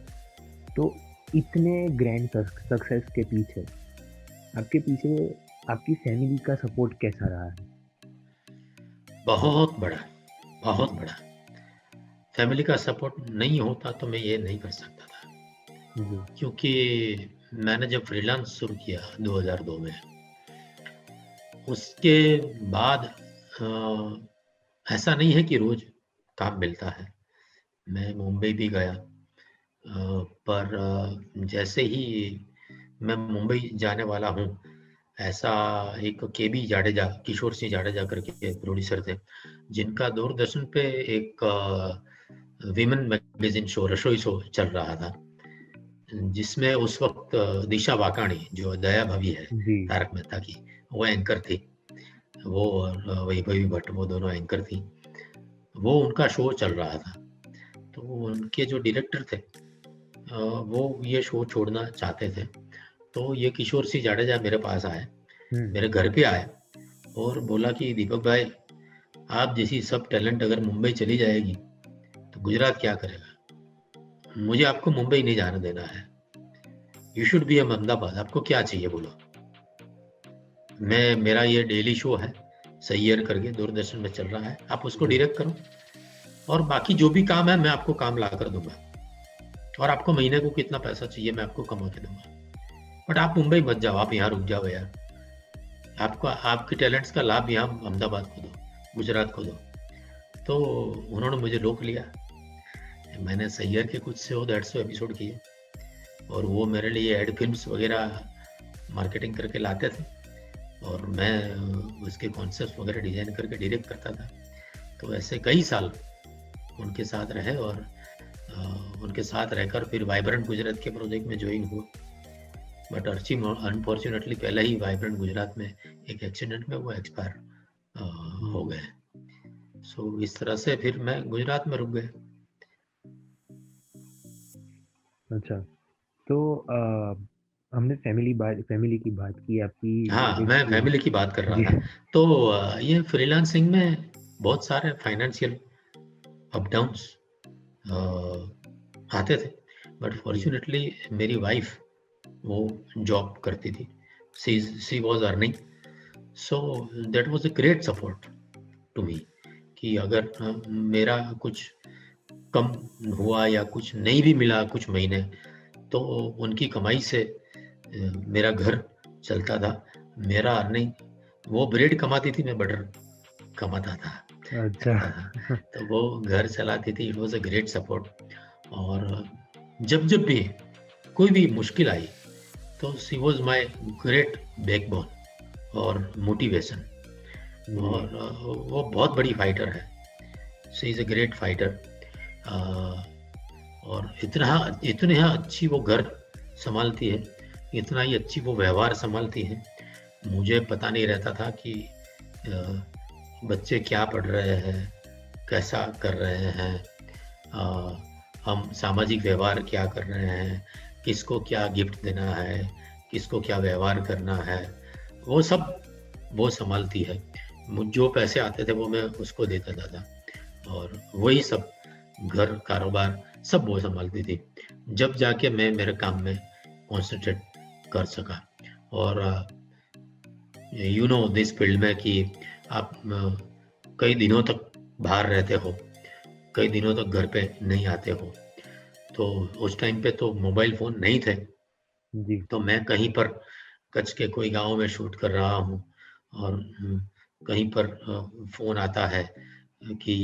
तो इतने ग्रैंड सक्सेस के पीछे आपकी फैमिली का सपोर्ट कैसा रहा है? बहुत बड़ा, बहुत बड़ा। फैमिली का सपोर्ट नहीं होता तो मैं ये नहीं कर सकता था, जी। क्योंकि मैंने जब फ्रीलांस शुरू किया 2002 में, उसके बाद ऐसा नहीं है कि रोज काम मिलता है। मैं मुंबई भी गया, पर जैसे ही मैं मुंबई जाने वाला हूँ, ऐसा एक केबी जाडेजा, किशोर सिंह जाडेजा करके प्रोड्यूसर थे, जिनका दूरदर्शन पे एक विमेन मैगजीन शो, रसोई शो चल रहा था, जिसमें उस वक्त दिशा वाकाणी, जो दया भाभी है जी। तारक मेहता की, वो एंकर थी। वो और वैभवी भट्ट, वो दोनों एंकर थी। वो उनका शो चल रहा था, तो उनके जो डायरेक्टर थे वो ये शो छोड़ना चाहते थे। तो ये किशोर सिंह जाडेजा मेरे पास आए, हुँ। मेरे घर पे आए और बोला कि दीपक भाई, आप जैसी सब टैलेंट अगर मुंबई चली जाएगी तो गुजरात क्या करेगा? मुझे आपको मुंबई नहीं जाने देना है। You should be am Ahmedabad. आपको क्या चाहिए बोलो? मेरा ये डेली शो है, सैयर करके दूरदर्शन में चल रहा है, आप उसको जी। डायरेक्ट करो और बाकी जो भी काम है मैं आपको काम ला कर दूंगा और आपको महीने को कितना पैसा चाहिए मैं आपको कमा के दूंगा। बट आप मुंबई मत जाओ, आप यहाँ रुक जाओ यार। आपको आपके टैलेंट्स का लाभ यहाँ अहमदाबाद को दो, गुजरात को दो। तो उन्होंने मुझे रोक लिया। मैंने सैयर के कुछ 100-150 एपिसोड किए और वो मेरे लिए एड फिल्म्स वगैरह मार्केटिंग करके लाते थे और मैं उसके कॉन्सेप्ट वगैरह डिजाइन करके डायरेक्ट करता था। तो ऐसे कई साल उनके साथ रहे और उनके साथ रहकर फिर वाइब्रेंट गुजरात के प्रोजेक्ट में ज्वाइन हुआ। बट अर्ची अनफॉर्चुनेटली पहले ही वाइब्रेंट गुजरात में एक एक्सीडेंट में वो एक्सपायर हो गए। सो इस तरह से फिर मैं गुजरात में रुक गए। अच्छा। तो हमने फैमिली की बात की, आपकी हाँ, मैरिज मैं की। फैमिली की बात कर रहा जी। था। तो ये फ्रीलांसिंग में बहुत सारे फाइनेंशियल अप डाउन्स आते थे, बट जी। फॉर्चुनेटली मेरी वाइफ वो जॉब करती थी, she was earning, so that was a great support to me कि अगर मेरा कुछ कम हुआ या कुछ नहीं भी मिला कुछ महीने, तो उनकी कमाई से मेरा घर चलता था। मेरा अर्निंग, वो ब्रेड कमाती थी, मैं बटर कमाता था, अच्छा। करता था। तो वो घर चलाती थी। It was a great support. और जब भी कोई भी मुश्किल आई तो she was my great backbone और मोटिवेशन। जी। और वो बहुत बड़ी फाइटर है। She is a great fighter. Uh, और इतने अच्छी वो घर संभालती है, इतना ही अच्छी वो व्यवहार संभालती है। मुझे पता नहीं रहता था कि अ, बच्चे क्या पढ़ रहे हैं, कैसा कर रहे हैं, अ, हम सामाजिक व्यवहार क्या कर रहे हैं, किसको क्या गिफ्ट देना है, किसको क्या व्यवहार करना है, वो सब वो सँभालती है। जो पैसे आते थे वो मैं उसको दे देता था और वही सब घर, कारोबार सब वो सँभालती थी। जब जाके मैं मेरे काम में कॉन्संट्रेट कर सका। और यू नो दिस फील्ड में कि आप कई दिनों तक बाहर रहते हो, कई दिनों तक घर पे नहीं आते हो। तो उस टाइम पे तो मोबाइल फ़ोन नहीं थे। जी। तो मैं कहीं पर कच्छ के कोई गाँव में शूट कर रहा हूँ और कहीं पर फ़ोन आता है कि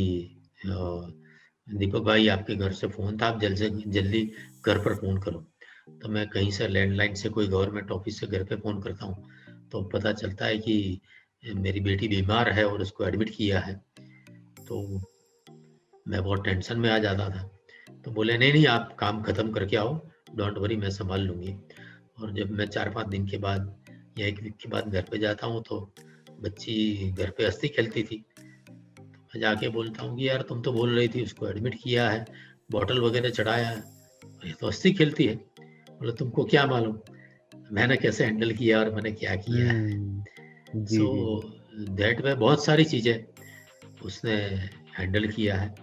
अ, दीपक भाई आपके घर से फ़ोन था, आप जल्द से जल्दी घर पर फ़ोन करो। तो मैं कहीं से लैंडलाइन से कोई गवर्नमेंट ऑफ़िस से घर पे फ़ोन करता हूँ, तो पता चलता है कि मेरी बेटी बीमार है और उसको एडमिट किया है। तो मैं बहुत टेंशन में आ जाता था। तो बोले नहीं, नहीं आप काम ख़त्म करके आओ, डोंट वरी मैं सँभाल लूँगी। और जब मैं 4-5 दिन के बाद या 1 वीक के बाद घर पे जाता हूँ तो बच्ची घर पे हँसती खेलती थी। मैं जाके बोलता हूँ कि यार तुम तो बोल रही थी उसको एडमिट किया है, बॉटल वग़ैरह चढ़ाया है, ये तो हँसती खेलती है। बोले तुमको क्या मालूम मैंने कैसे हैंडल किया और मैंने क्या किया है। हुँ। सो जी, जी, जी। दैट वे बहुत सारी चीज़ें उसने हैंडल किया है।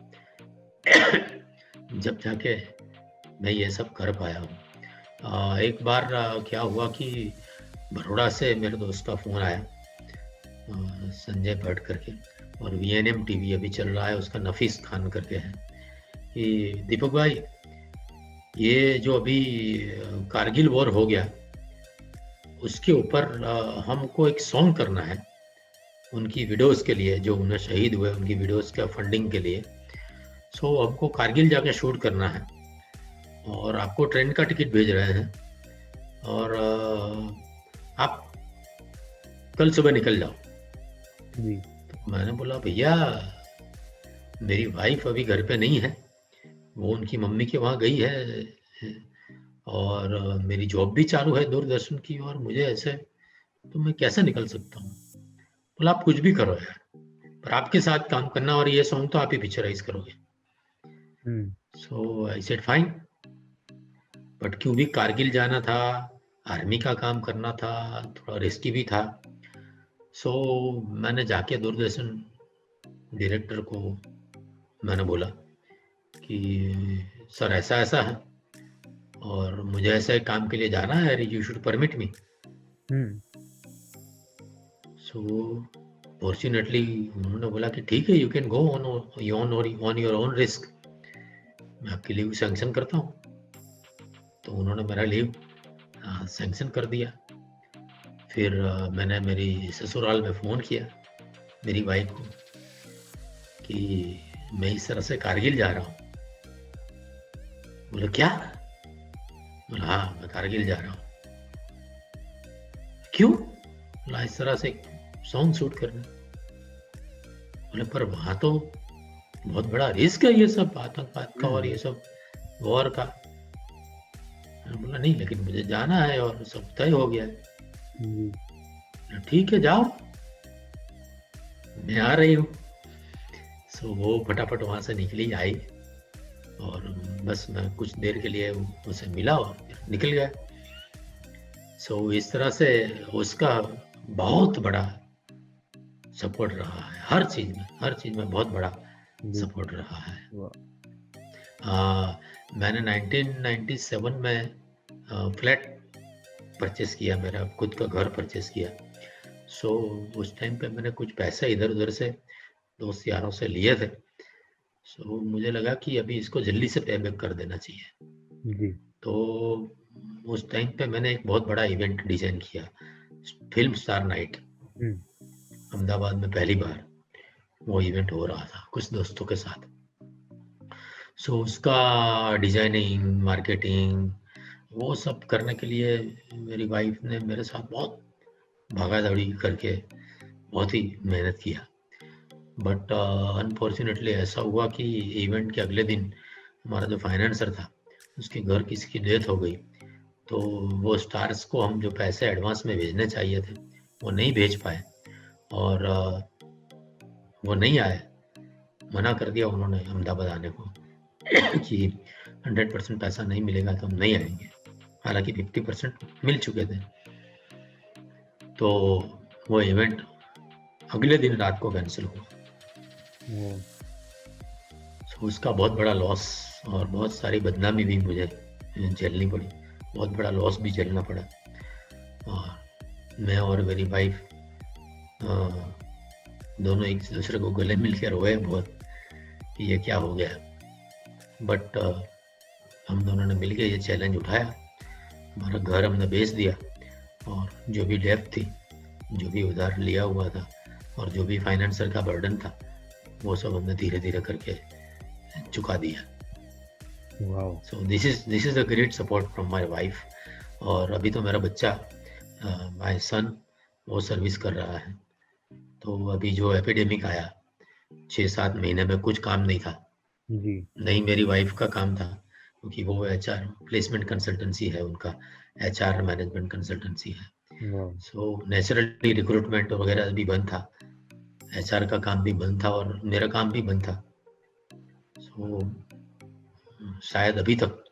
जब जाके मैं ये सब कर पाया हूँ। एक बार क्या हुआ कि बड़ौदा से मेरे दोस्त का फ़ोन आया, संजय भट्ट करके, और वीएनएम टीवी अभी चल रहा है, उसका नफीस खान करके है, कि दीपक भाई ये जो अभी कारगिल वॉर हो गया उसके ऊपर हमको एक सॉन्ग करना है उनकी विडोज के लिए, जो उन्हें शहीद हुए उनकी विडोज का फंडिंग के लिए। सो हमको कारगिल जाके शूट करना है और आपको ट्रेन का टिकट भेज रहे हैं और आप कल सुबह निकल जाओ। जी। तो मैंने बोला भैया मेरी वाइफ अभी घर पे नहीं है, वो उनकी मम्मी के वहाँ गई है और मेरी जॉब भी चालू है दूरदर्शन की, और मुझे ऐसे तो मैं कैसे निकल सकता हूँ। बोला आप कुछ भी करो यार, पर आपके साथ काम करना और ये सॉन्ग तो आप ही पिक्चराइज करोगे। हुँ। सो आई सेड फाइन। बट क्योंकि कारगिल जाना था, आर्मी का काम करना था, थोड़ा रिस्की भी था। सो मैंने जाके दूरदर्शन डायरेक्टर को मैंने बोला कि सर ऐसा ऐसा है और मुझे ऐसे काम के लिए जाना है, you should permit me. Hmm. So fortunately उन्होंने बोला कि ठीक है, you can go on on your own risk, मैं आपकी लीव सैंक्शन करता हूँ। तो उन्होंने मेरा लीव सैंक्शन कर दिया। फिर मैंने मेरी ससुराल में फ़ोन किया मेरी वाइफ को कि मैं इस तरह से कारगिल जा रहा हूँ। बोले क्या? बोला हाँ, मैं कारगिल जा रहा हूँ। क्यों? बोला इस तरह से सॉन्ग शूट करने। बोले पर वहाँ तो बहुत बड़ा रिस्क है ये सब आतंकवाद का और ये हुँ। सब वॉर का। मैंने बोला नहीं, लेकिन मुझे जाना है और सब तय हो गया है। जी। बोला, ठीक है जाओ, मैं आ रही हूँ। सो वो फटाफट वहाँ से निकली आई और बस मैं कुछ देर के लिए उसे मिला और फिर निकल गया। सो इस तरह से उसका बहुत बड़ा सपोर्ट रहा है हर चीज़ में बहुत बड़ा जी। सपोर्ट रहा है। वाह! मैंने 1997 में फ्लैट परचेज़ किया, मेरा खुद का घर परचेज़ किया। सो उस टाइम पे मैंने कुछ पैसे इधर-उधर से दोस्त यारों से लिए थे। सो मुझे लगा कि अभी इसको जल्दी से पे बैक कर देना चाहिए। जी। तो उस टाइम पे मैंने एक बहुत बड़ा इवेंट डिज़ाइन किया। फिल्म स्टार नाइट हम्म, अहमदाबाद में पहली बार वो इवेंट हो रहा था कुछ दोस्तों के साथ। सो उसका डिजाइनिंग, मार्केटिंग, वो सब करने के लिए मेरी वाइफ ने मेरे साथ बहुत भागा दौड़ी करके बहुत ही मेहनत किया। बट अनफॉर्चुनेटली ऐसा हुआ कि इवेंट के अगले दिन हमारा जो फाइनेंसर था उसके घर किसी की डेथ हो गई। तो वो स्टार्स को हम जो पैसे एडवांस में भेजने चाहिए थे वो नहीं भेज पाए, और वो नहीं आए, मना कर दिया उन्होंने अहमदाबाद आने को कि 100% पैसा नहीं मिलेगा तो हम नहीं आएंगे। हालांकि 50% मिल चुके थे। तो वो इवेंट अगले दिन रात को कैंसिल हुआ। वो तो उसका बहुत बड़ा लॉस और बहुत सारी बदनामी भी मुझे झेलनी पड़ी, बहुत बड़ा लॉस भी झेलना पड़ा। और मैं और मेरी वाइफ दोनों एक दूसरे को गले मिल के रोए बहुत कि ये क्या हो गया। बट हम दोनों ने मिलके ये चैलेंज उठाया। हमारा घर हमने बेच दिया और जो भी डेब्ट थी, जो भी उधार लिया हुआ था और जो भी फाइनेंसर का बर्डन था, वो सब हमने धीरे धीरे करके चुका दिया। Wow, so this is a great support from my wife. और अभी तो मेरा बच्चा, माय सन, वो सर्विस कर रहा है। तो अभी जो एपिडेमिक आया 6-7 महीने में कुछ काम नहीं था, जी, नहीं मेरी वाइफ का काम था, क्योंकि वो एचआर प्लेसमेंट कंसल्टेंसी है उनका, एचआर मैनेजमेंट कंसल्टेंसी है। वाओ, सो नेचुरली रिक्रूटमेंट वगैरह भी बंद था, एचआर का काम भी बंद था और मेरा काम भी बंद था। सो शायद अभी तक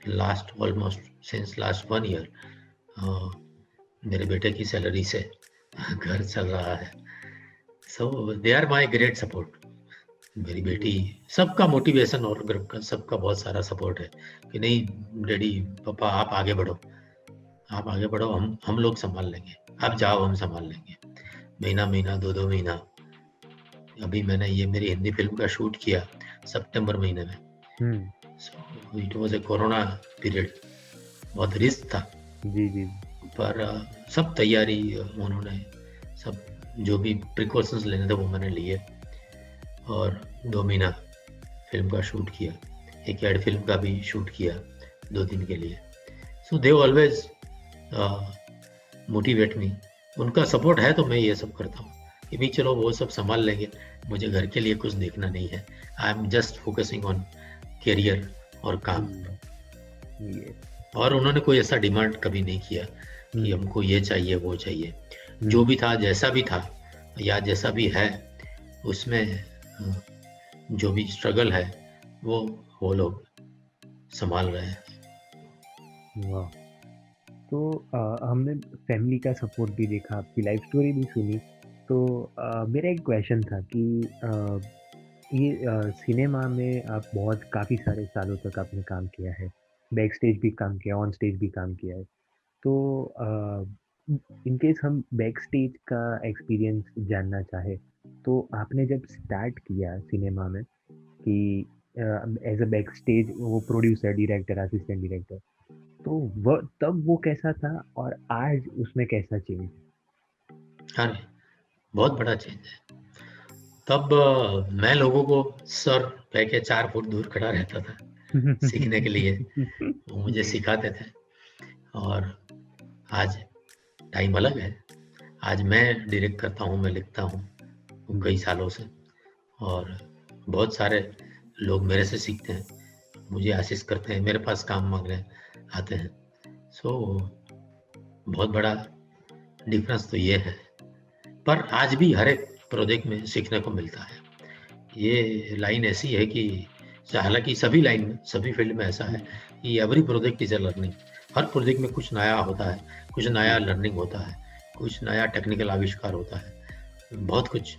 last almost since last 1 year मेरे बेटे की सैलरी से घर चल रहा है। So they are my great support. मेरी बेटी, जी, सबका मोटिवेशन और ग्रुप का सबका बहुत सारा सपोर्ट है कि नहीं डैडी, पापा आप आगे बढ़ो, आप आगे बढ़ो, हम लोग संभाल लेंगे, आप जाओ हम संभाल लेंगे। महीना महीना 2-2 महीना, अभी मैंने ये मेरी हिंदी फिल्म का शूट किया सितंबर महीने में। Hmm, so it was a corona period, बहुत रिस्क था। जी, जी, पर सब तैयारी उन्होंने, सब जो भी प्रिकॉशंस लेने थे वो मैंने लिए और 2 महीना फिल्म का शूट किया। एक एड फिल्म का भी शूट किया 2 दिन के लिए। सो दे ऑलवेज मोटिवेट मी। उनका सपोर्ट है तो मैं ये सब करता हूँ कि भाई चलो वो सब संभाल लेंगे, मुझे घर के लिए कुछ देखना नहीं है। I am just focusing on career और काम। ये, और उन्होंने कोई ऐसा डिमांड कभी नहीं किया कि हम्म, हमको ये चाहिए वो चाहिए। जो हम्म, भी था, जैसा भी था या जैसा भी है, उसमें जो भी स्ट्रगल है वो लोग संभाल रहे हैं। वाह। तो हमने फैमिली का सपोर्ट भी देखा, आपकी लाइफ स्टोरी भी सुनी। तो मेरा एक क्वेश्चन था कि ये सिनेमा में आप बहुत काफ़ी सारे सालों तक आपने काम किया है, बैक स्टेज भी काम किया, ऑन स्टेज भी काम किया है। तो इन केस हम बैक स्टेज का एक्सपीरियंस जानना चाहे, तो आपने जब स्टार्ट किया सिनेमा में कि एज अ बैक स्टेज वो प्रोड्यूसर, डायरेक्टर, असिस्टेंट डायरेक्टर, तो वह तब वो कैसा था और आज उसमें कैसा चेंज? हाँ जी, बहुत बड़ा चेंज है। तब मैं लोगों को सर कह के 4 फुट दूर खड़ा रहता था सीखने के लिए, वो मुझे जी, सिखाते थे। और आज टाइम अलग है। आज मैं डायरेक्ट करता हूँ, मैं लिखता हूँ कई जी, सालों से, और बहुत सारे लोग मेरे से सीखते हैं, मुझे आशीष करते हैं, मेरे पास काम मांगने आते हैं। सो बहुत बड़ा डिफरेंस तो ये है। पर आज भी हर एक प्रोजेक्ट में सीखने को मिलता है। ये लाइन ऐसी है कि हालांकि सभी लाइन में, सभी फील्ड में ऐसा है हुँ, कि every project is a learning. Her project में कुछ नया होता है, कुछ नया जी, लर्निंग होता है, कुछ नया टेक्निकल आविष्कार होता है, बहुत कुछ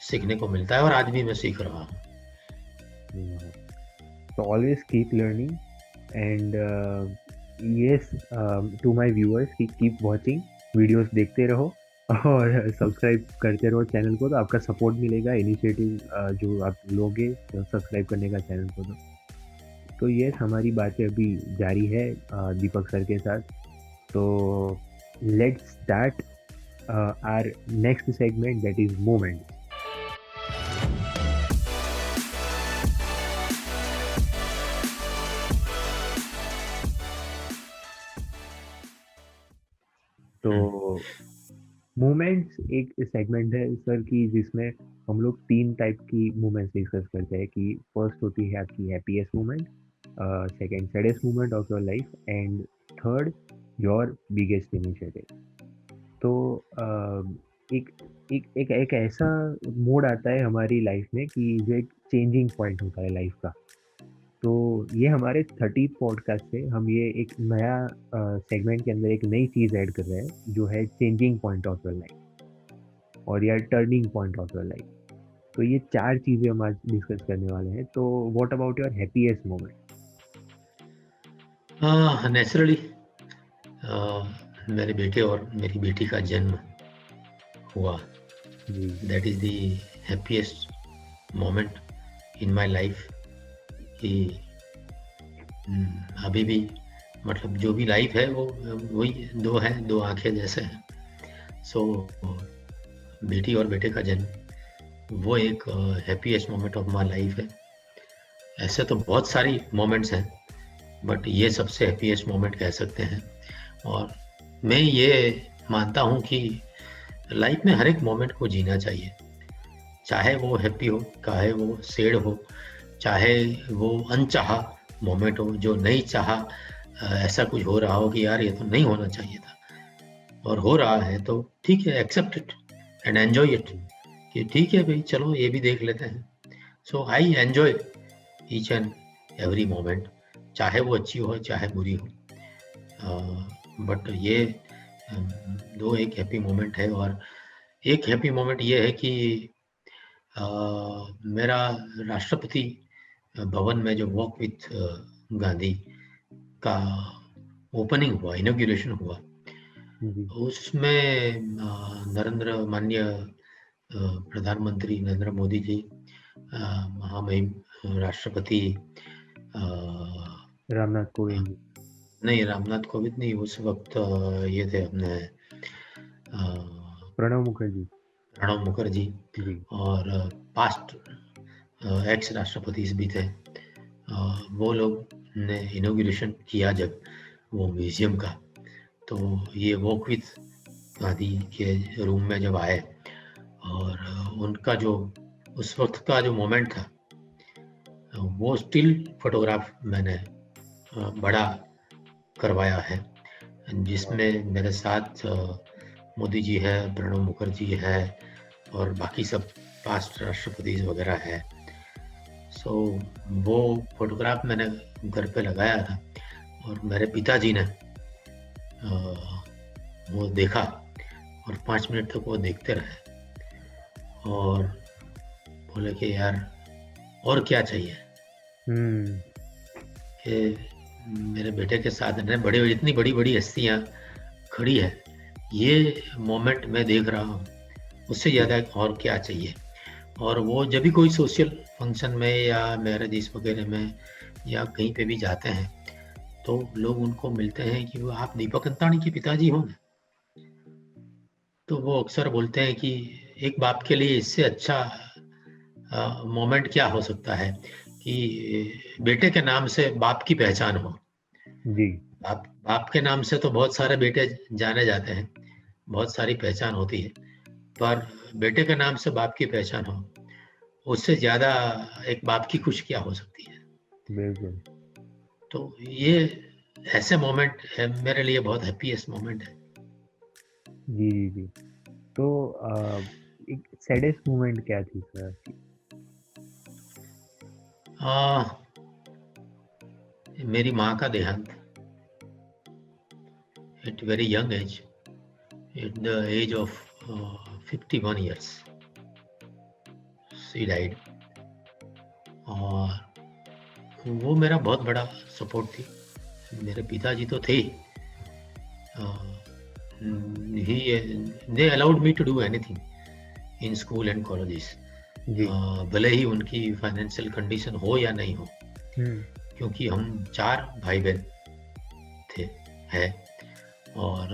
सीखने को मिलता है और आज भी मैं सीख रहा हूँ। वाह! So always keep learning and yes, to my viewers कि keep watching, वीडियोस देखते रहो और सब्सक्राइब करते रहो चैनल को, तो आपका सपोर्ट मिलेगा। इनिशिएटिव जो आप लोगे सब्सक्राइब करने का चैनल को, तो यस, हमारी बातें अभी जारी है दीपक सर के साथ। तो let's start our next segment, that is moments. तो मोमेंट्स एक सेगमेंट है सर की जिसमें हम लोग 3 टाइप की मोमेंट्स डिस्कस करते हैं कि फर्स्ट होती है आपकी happiest moment, second saddest moment of your life and third your biggest initiative. तो एक एक ऐसा मोड आता है हमारी लाइफ में कि जो एक चेंजिंग पॉइंट होता है लाइफ का। तो ये हमारे 30 पॉडकास्ट से हम ये एक नया सेगमेंट के अंदर एक नई चीज़ ऐड कर रहे हैं जो है changing point of your life और या turning point of your life. तो ये 4 चीज़ें हम आज डिस्कस करने वाले हैं। तो what about your happiest moment? Naturally मेरे बेटे और मेरी बेटी का जन्म हुआ, जी that is the happiest moment in my life. कि अभी भी मतलब जो भी लाइफ है वो वही दो है, दो आंखें जैसे हैं। सो बेटी और बेटे का जन्म वो एक happiest moment of my life है। ऐसे तो बहुत सारी मोमेंट्स हैं बट ये सबसे हैप्पीएस्ट मोमेंट कह सकते हैं। और मैं ये मानता हूँ कि लाइफ में हर एक मोमेंट को जीना चाहिए, चाहे वो हैप्पी हो, चाहे वो सैड हो, चाहे वो अनचाहा मोमेंट हो, जो नहीं चाहा ऐसा कुछ हो रहा हो कि यार ये तो नहीं होना चाहिए था और हो रहा है, तो ठीक है, except it and enjoy it कि ठीक है भाई चलो ये भी देख लेते हैं। So I enjoy each and every moment, चाहे वो अच्छी हो चाहे बुरी हो। बट ये दो एक हैप्पी मोमेंट है। और एक हैप्पी मोमेंट ये है कि मेरा राष्ट्रपति भवन में जो वॉक विथ गांधी का ओपनिंग हुआ, इनॉग्रेशन हुआ, उसमें माननीय प्रधानमंत्री नरेंद्र मोदी जी, महामहिम राष्ट्रपति रामनाथ कोविंद नहीं, रामनाथ कोविंद नहीं, उस वक्त ये थे अपने प्रणब मुखर्जी जी। और पास्ट एक्स राष्ट्रपति भी थे। वो लोग ने इनॉग्रेशन किया जब वो म्यूजियम का, तो ये वॉक विथ गांधी के रूम में जब आए और उनका जो उस वक्त का जो मोमेंट था वो स्टिल फोटोग्राफ मैंने बड़ा करवाया है, जिसमें मेरे साथ मोदी जी है, प्रणब मुखर्जी है और बाकी सब पास्ट राष्ट्रपति वगैरह है। सो वो फोटोग्राफ मैंने घर पे लगाया था और मेरे पिताजी ने वो देखा और 5 मिनट तक वो देखते रहे और बोले कि यार और क्या चाहिए कि मेरे बेटे के साथ इतनी बड़ी बड़ी हस्तियाँ खड़ी है, ये मोमेंट मैं देख रहा हूँ, उससे ज़्यादा और क्या चाहिए। और वो जब भी कोई सोशल फंक्शन में या मैरिज वगैरह में या कहीं पे भी जाते हैं तो लोग उनको मिलते हैं कि वो आप दीपक अंतानी के पिताजी हो ना, तो वो अक्सर बोलते हैं कि एक बाप के लिए इससे अच्छा मोमेंट क्या हो सकता है कि बेटे के नाम से बाप की पहचान हो। जी। बाप के नाम से तो बहुत सारे बेटे जाने जाते हैं, बहुत सारी पहचान होती है, पर बेटे के नाम से बाप की पहचान हो, उससे ज्यादा एक बाप की खुशी क्या हो सकती है। बिल्कुल। तो ये ऐसे मोमेंट है मेरे लिए बहुत हैप्पीएस्ट मोमेंट है। जी जी जी। तो एक सैडेस्ट मोमेंट क्या थी सर आपकी? मेरी माँ का देहांत at very young age, at the age of 51 years she died। और वो मेरा बहुत बड़ा सपोर्ट थी। मेरे पिताजी तो थे ही, they allowed me to do anything in school and colleges, भले ही उनकी फाइनेंशियल कंडीशन हो या नहीं हो, क्योंकि हम 4 भाई बहन थे है। और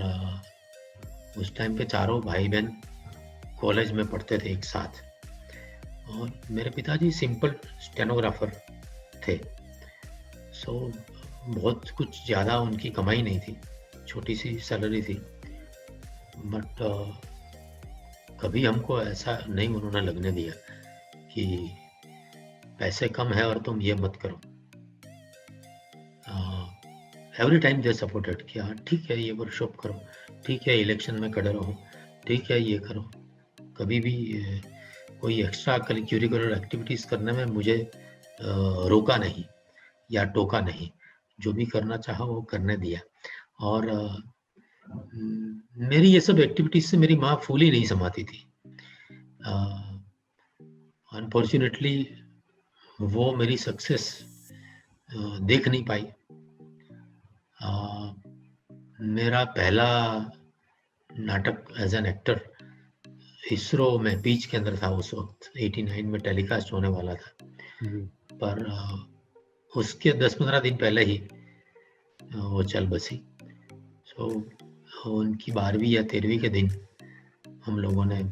उस टाइम पे चारों भाई बहन कॉलेज में पढ़ते थे एक साथ, और मेरे पिताजी सिंपल स्टेनोग्राफर थे। सो बहुत कुछ ज़्यादा उनकी कमाई नहीं थी, छोटी सी सैलरी थी, बट कभी हमको ऐसा नहीं उन्होंने लगने दिया कि पैसे कम है और तुम ये मत करो। एवरी टाइम दे सपोर्टेड कि हाँ ठीक है, ये वर्कशॉप करो, ठीक है इलेक्शन में खड़े रहो, ठीक है ये करो। कभी भी कोई एक्स्ट्रा करिकुलर एक्टिविटीज़ करने में मुझे रोका नहीं या टोका नहीं, जो भी करना चाहा वो करने दिया। और मेरी ये सब एक्टिविटीज़ से मेरी माँ फूली नहीं समाती थी। अनफॉर्चुनेटली वो मेरी सक्सेस देख नहीं पाई। मेरा पहला नाटक एज एन एक्टर इसरो में बीच के अंदर था, उस वक्त 89 में टेलीकास्ट होने वाला था, पर उसके 10-15 दिन पहले ही वो चल बसी। सो उनकी 12वीं या 13वीं के दिन हम लोगों ने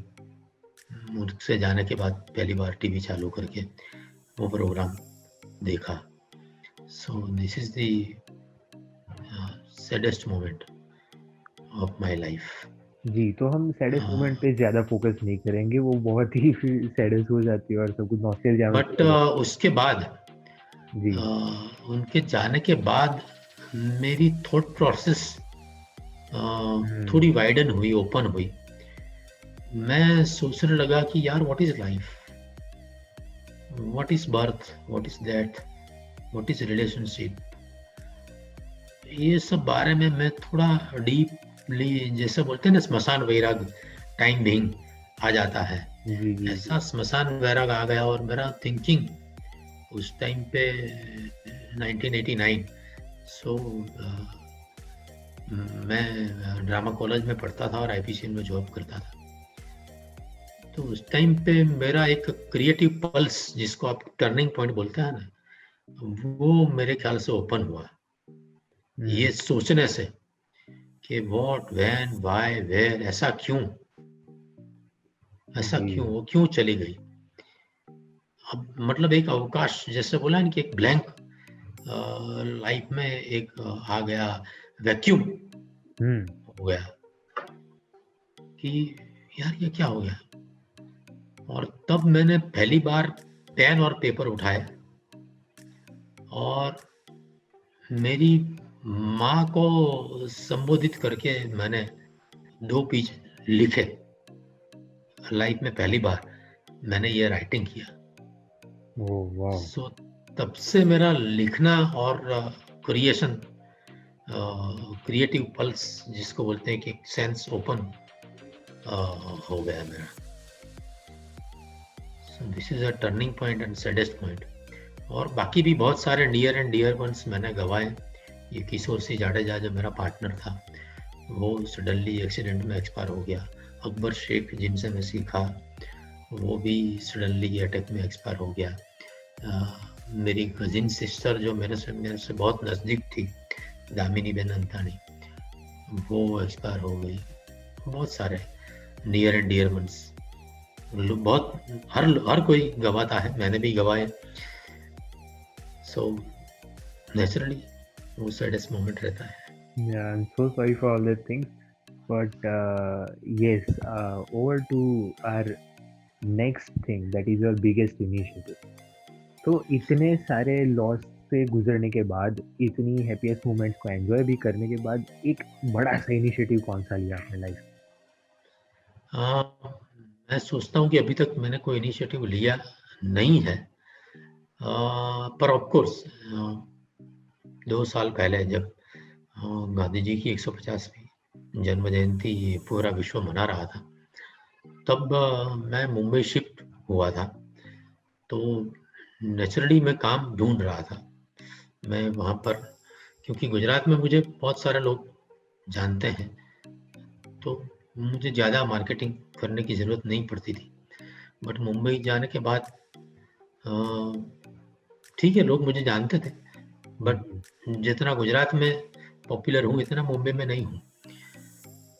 मुझसे जाने के बाद पहली बार टीवी चालू करके वो प्रोग्राम देखा। So this is the saddest moment of my life. जी, तो हम सैडेस्ट मोमेंट पे ज़्यादा फोकस नहीं करेंगे, वो बहुत ही फिर सैडेस्ट हो जाती है और सब कुछ नॉस्टैल्जिया में बट चले जाते उसके बाद हैं। जी, उनके जाने के बाद मेरी थॉट प्रोसेस हुँ, थोड़ी वाइडन हुई, ओपन हुई। मैं सोचने लगा कि यार what is life, what is birth, what is death, what is relationship, ये सब बारे में मैं थोड़ा डीपली, जैसे बोलते हैं ना स्मशान वैराग, टाइम बीइंग आ जाता है, जी, जी, ऐसा जी। स्मशान वैराग आ गया। और मेरा थिंकिंग उस टाइम पे 1989, सो मैं ड्रामा कॉलेज में पढ़ता था और आईपीसीएल में जॉब करता था। तो उस टाइम पे मेरा एक क्रिएटिव पल्स, जिसको आप टर्निंग पॉइंट बोलते हैं ना, वो मेरे ख्याल से ओपन हुआ हुँ, ये सोचने से कि व्हाट, व्हेन, व्हाई, वेयर, ऐसा क्यों, ऐसा क्यों, जी, वो क्यों चली गई। अब मतलब एक अवकाश, जैसे बोला ना कि एक ब्लैंक लाइफ में एक आ गया, वैक्यूम हुँ, हो गया कि यार ये क्या हो गया। और तब मैंने पहली बार पेन और पेपर उठाए और मेरी माँ को संबोधित करके मैंने 2 पेज लिखे। लाइफ में पहली बार मैंने ये राइटिंग किया। ओह वाव! सो तब से मेरा लिखना और क्रिएशन, क्रिएटिव पल्स जिसको बोलते हैं कि सेंस ओपन हो गया मेरा। सो this is a turning point and saddest point. और बाकी भी बहुत सारे नियर एंड डियर वंस मैंने गवाए। ये किशोर सिंह जाडेजा जो मेरा पार्टनर था, वो सडनली एक्सीडेंट में एक्सपायर हो गया। अकबर शेख जिनसे मैं सीखा, वो भी सडनली अटैक में एक्सपायर हो गया। मेरी कजिन सिस्टर जो मेरे से बहुत नज़दीक थी, दामिनी बेन अंतानी, वो एक्सपायर हो गई। बहुत सारे नियर एंड डियर वंस, बहुत, हर हर कोई गवाता है, मैंने भी गवाए। सो नेचुरली वो सैडेस्ट मोमेंट रहता है। Yeah, I'm so sorry for all that things, but yes, over to our next thing, that is your biggest initiative. तो इतने सारे लॉस से गुजरने के बाद, इतनी हैप्पीएस्ट मोमेंट्स को एन्जॉय भी करने के बाद, एक बड़ा-सा इनिशिएटिव कौन-सा लिया आपने लाइफ में? मैं सोचता हूँ कि अभी तक मैंने कोई इनिशिएटिव लिया नहीं है। पर ऑफ कोर्स 2 साल पहले जब गांधी जी की 150वीं जन्म जयंती पूरा विश्व मना रहा था, तब मैं मुंबई शिफ्ट हुआ था। तो नेचुरली मैं काम ढूंढ रहा था। मैं वहाँ पर, क्योंकि गुजरात में मुझे बहुत सारे लोग जानते हैं, तो मुझे ज़्यादा मार्केटिंग करने की ज़रूरत नहीं पड़ती थी। बट मुंबई जाने के बाद अ, ठीक है, लोग मुझे जानते थे, बट जी। जितना गुजरात में पॉपुलर हूँ इतना मुंबई में नहीं हूँ।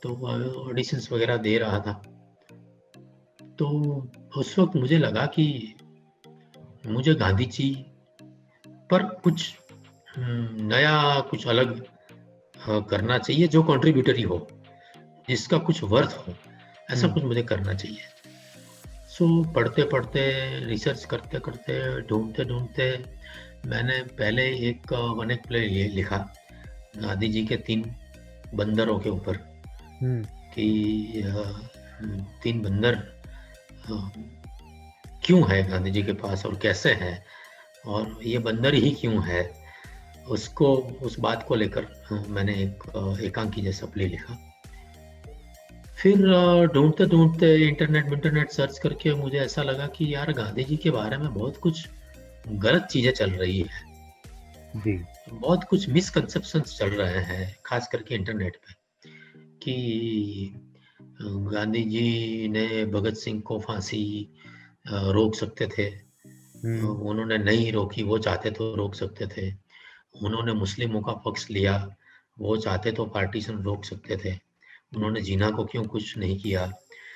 तो ऑडिशंस वगैरह दे रहा था। तो उस वक्त मुझे लगा कि मुझे गांधी जी पर कुछ नया, कुछ अलग करना चाहिए, जो कंट्रीब्यूटरी हो, जिसका कुछ वर्थ हो, ऐसा कुछ मुझे करना चाहिए। सो पढ़ते पढ़ते, रिसर्च करते करते, ढूंढते ढूंढते मैंने पहले एक वन एक प्ले लिखा गांधी जी के 3 बंदरों के ऊपर, कि 3 बंदर क्यों है गांधी जी के पास और कैसे हैं, और ये बंदर ही क्यों है, उसको, उस बात को लेकर मैंने एक एकांकी जैसा प्ले लिखा। फिर ढूंढते ढूंढते इंटरनेट सर्च करके मुझे ऐसा लगा कि यार गांधी जी के बारे में बहुत कुछ गलत चीजें चल रही है जी। बहुत कुछ मिसकंसेप्शंस चल रहे हैं, खास करके इंटरनेट पे, कि गांधी जी ने भगत सिंह को फांसी रोक सकते थे, उन्होंने नहीं रोकी, वो चाहते तो रोक सकते थे। उन्होंने मुस्लिमों का पक्ष लिया, वो चाहते तो पार्टीशन रोक सकते थे। उन्होंने जिन्ना को क्यों कुछ नहीं किया।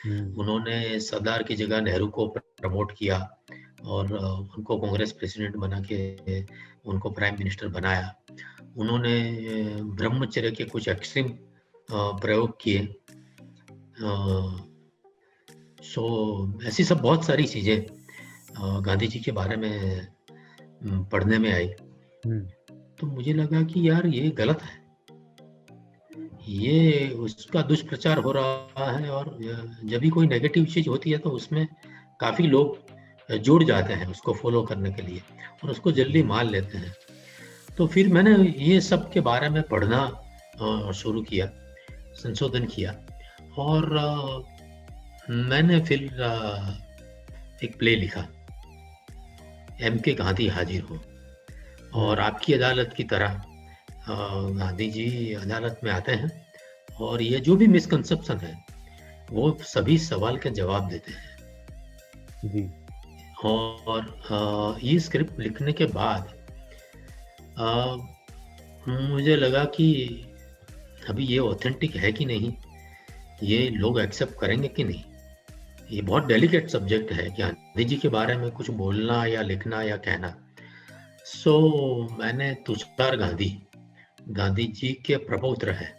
उन्होंने सरदार की जगह नेहरू को प्रमोट किया और उनको कांग्रेस प्रेसिडेंट बना के उनको प्राइम मिनिस्टर बनाया। उन्होंने ब्रह्मचर्य के कुछ एक्सट्रीम प्रयोग किए। सो ऐसी सब बहुत सारी चीजें गांधी जी के बारे में पढ़ने में आई। तो मुझे लगा कि यार ये गलत है, ये उसका दुष्प्रचार हो रहा है, और जब भी कोई नेगेटिव चीज होती है तो उसमें काफी लोग जुड़ जाते हैं उसको फॉलो करने के लिए और उसको जल्दी मान लेते हैं। तो फिर मैंने ये सब के बारे में पढ़ना शुरू किया, संशोधन किया, और मैंने फिर एक प्ले लिखा, M.K. गांधी हाजिर हो। और आपकी अदालत की तरह गांधी जी अदालत में आते हैं और ये जो भी मिसकंसेप्शन है वो सभी सवाल के जवाब देते हैं जी। और ये स्क्रिप्ट लिखने के बाद मुझे लगा कि अभी ये ऑथेंटिक है कि नहीं, ये लोग एक्सेप्ट करेंगे कि नहीं। ये बहुत डेलिकेट सब्जेक्ट है, गांधी जी के बारे में कुछ बोलना या लिखना या कहना। सो मैंने तुषार गांधी, गांधी जी के प्रपौत्र है,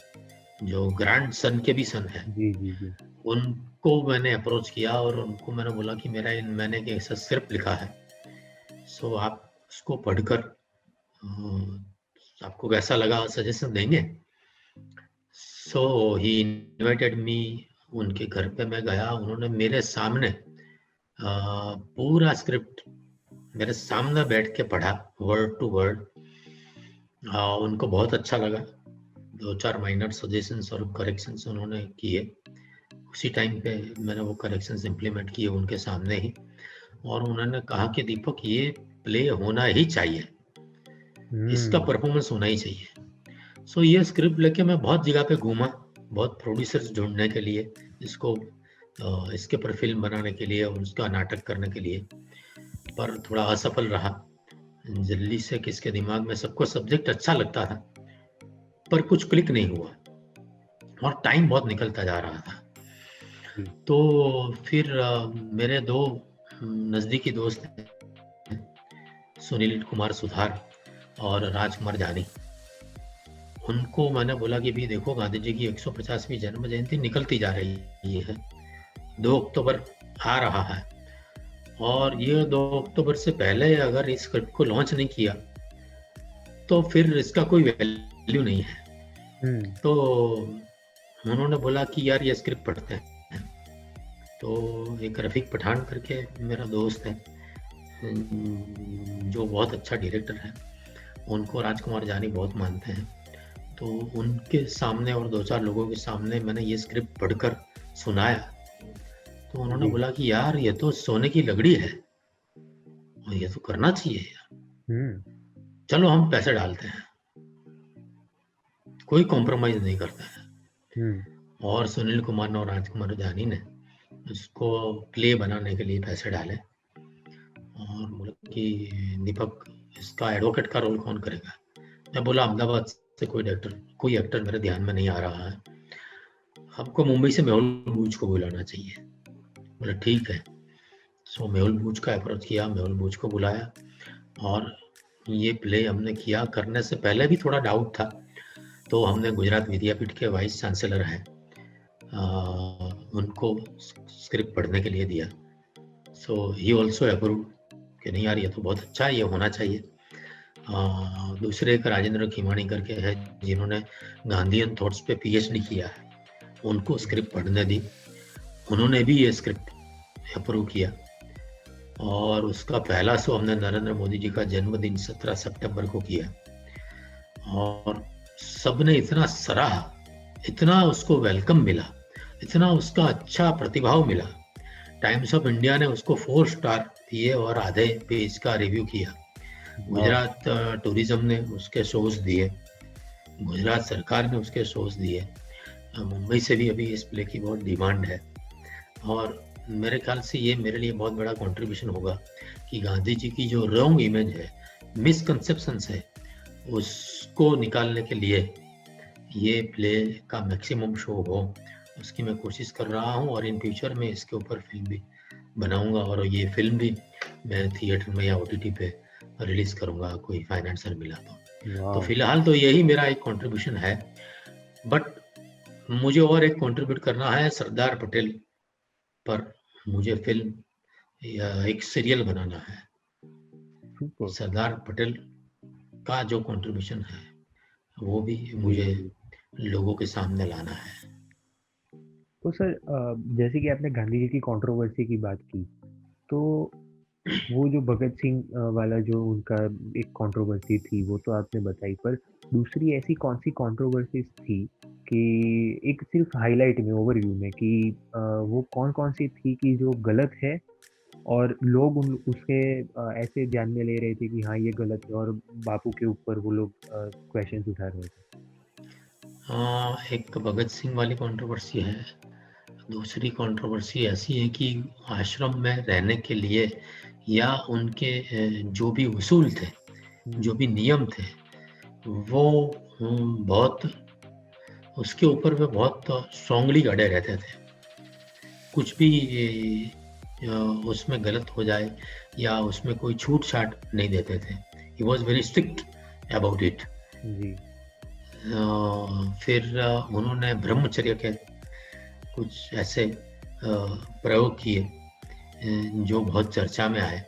जो ग्रैंड सन के भी सन है, जी जी जी। उनको मैंने अप्रोच किया और उनको मैंने बोला कि मैंने एक ऐसा स्क्रिप्ट लिखा है, सो आप उसको पढ़कर आपको कैसा लगा, सजेशन देंगे। सो ही इनवाइटेड मी, उनके घर पे मैं गया, उन्होंने मेरे सामने पूरा स्क्रिप्ट मेरे सामने बैठ के पढ़ा वर्ड टू वर्ड। उनको बहुत अच्छा लगा, 2-4 माइनर सजेशंस और करेक्शंस उन्होंने किए। उसी टाइम पे मैंने वो करेक्शंस इम्प्लीमेंट किए उनके सामने ही, और उन्होंने कहा कि दीपक ये प्ले होना ही चाहिए, इसका परफॉर्मेंस होना ही चाहिए। सो ये स्क्रिप्ट लेके मैं बहुत जगह पे घूमा, बहुत प्रोड्यूसर्स ढूंढने के लिए, इसको इसके पर फिल्म बनाने के लिए और उसका नाटक करने के लिए, पर थोड़ा असफल रहा। जल्दी से किसके दिमाग में, सबको सब्जेक्ट अच्छा लगता था पर कुछ क्लिक नहीं हुआ और टाइम बहुत निकलता जा रहा था। तो फिर मेरे 2 नज़दीकी दोस्त हैं, सुनील कुमार सुधार और राजकुमार जानी, उनको मैंने बोला कि भी देखो गांधी जी की 150वीं जन्म जयंती निकलती जा रही है, 2 अक्टूबर आ रहा है, और ये 2 अक्टूबर से पहले अगर इस स्क्रिप्ट को लॉन्च नहीं किया तो फिर इसका कोई वैल्यू नहीं है। तो उन्होंने बोला कि यार ये स्क्रिप्ट पढ़ते हैं। तो एक रफीक पठान करके मेरा दोस्त है, जो बहुत अच्छा डायरेक्टर है, उनको राजकुमार जानी बहुत मानते हैं, तो उनके सामने और 2-4 लोगों के सामने मैंने ये स्क्रिप्ट पढ़कर सुनाया। तो उन्होंने बोला कि यार ये तो सोने की लकड़ी है और ये तो करना चाहिए यार, चलो हम पैसे डालते हैं, कोई कॉम्प्रोमाइज नहीं करता है। और सुनील कुमार और राजकुमार जानी ने इसको प्ले बनाने के लिए पैसे डाले और बोला कि दीपक इसका एडवोकेट का रोल कौन करेगा। मैं बोला अहमदाबाद से कोई एक्टर मेरे ध्यान में नहीं आ रहा है, आपको मुंबई से मेहुल बूच को बुलाना चाहिए। बोले ठीक है। सो मेहुल बूच का अप्रोच किया, मेहुल बूच को बुलाया और ये प्ले हमने किया। करने से पहले भी थोड़ा डाउट था, तो हमने गुजरात विद्यापीठ के वाइस चांसलर हैं, उनको स्क्रिप्ट पढ़ने के लिए दिया। सो ही ऑल्सो अप्रूव कि नहीं यार ये तो बहुत अच्छा है, ये होना चाहिए। दूसरे एक राजेंद्र खीमाणी करके है जिन्होंने गांधीयन थॉट्स पे पीएचडी किया है, उनको स्क्रिप्ट पढ़ने दी। उन्होंने भी ये स्क्रिप्ट अप्रूव किया और उसका पहला शो हमने नरेंद्र मोदी जी का जन्मदिन 17 सितंबर को किया और सबने इतना सराहा, इतना उसको वेलकम मिला, इतना उसका अच्छा प्रतिभाव मिला। टाइम्स ऑफ इंडिया ने उसको 4 स्टार दिए और आधे पेज का रिव्यू किया। गुजरात टूरिज्म ने उसके शोज दिए, गुजरात सरकार ने उसके शोज दिए। मुंबई से भी अभी इस प्ले की बहुत डिमांड है और मेरे ख्याल से ये मेरे लिए बहुत बड़ा कंट्रीब्यूशन होगा कि गांधी जी की जो रॉन्ग इमेज है, मिसकंसेप्शंस है, उसको निकालने के लिए ये प्ले का मैक्सिमम शो हो, उसकी मैं कोशिश कर रहा हूँ और इन फ्यूचर में इसके ऊपर फिल्म भी बनाऊंगा और ये फिल्म भी मैं थिएटर में या ओटीटी पे रिलीज करूंगा, कोई फाइनेंसर मिला तो फिलहाल तो यही मेरा एक कंट्रीब्यूशन है। बट मुझे और एक कंट्रीब्यूट करना है सरदार पटेल पर, मुझे फिल्म या एक सीरियल बनाना है। सरदार पटेल का जो कंट्रीब्यूशन है वो भी मुझे लोगों के सामने लाना है। तो सर जैसे कि आपने गांधी जी की कंट्रोवर्सी की बात की, तो वो जो भगत सिंह वाला जो उनका एक कंट्रोवर्सी थी वो तो आपने बताई, पर दूसरी ऐसी कौन सी कंट्रोवर्सीज थी कि एक सिर्फ हाईलाइट में, ओवरव्यू में, कि वो कौन कौन सी थी कि जो गलत है और लोग उसके ऐसे ध्यान में ले रहे थे कि हाँ ये गलत है और बापू के ऊपर वो लोग क्वेश्चन उठा रहे थे। एक भगत सिंह वाली कंट्रोवर्सी है। दूसरी कंट्रोवर्सी ऐसी है कि आश्रम में रहने के लिए या उनके जो भी उसूल थे, जो भी नियम थे, वो बहुत उसके ऊपर वे बहुत स्ट्रांगली अड़े रहते थे। कुछ भी उसमें गलत हो जाए या उसमें कोई छूट छाट नहीं देते थे। He was very strict about it. फिर उन्होंने ब्रह्मचर्य के कुछ ऐसे प्रयोग किए जो बहुत चर्चा में आए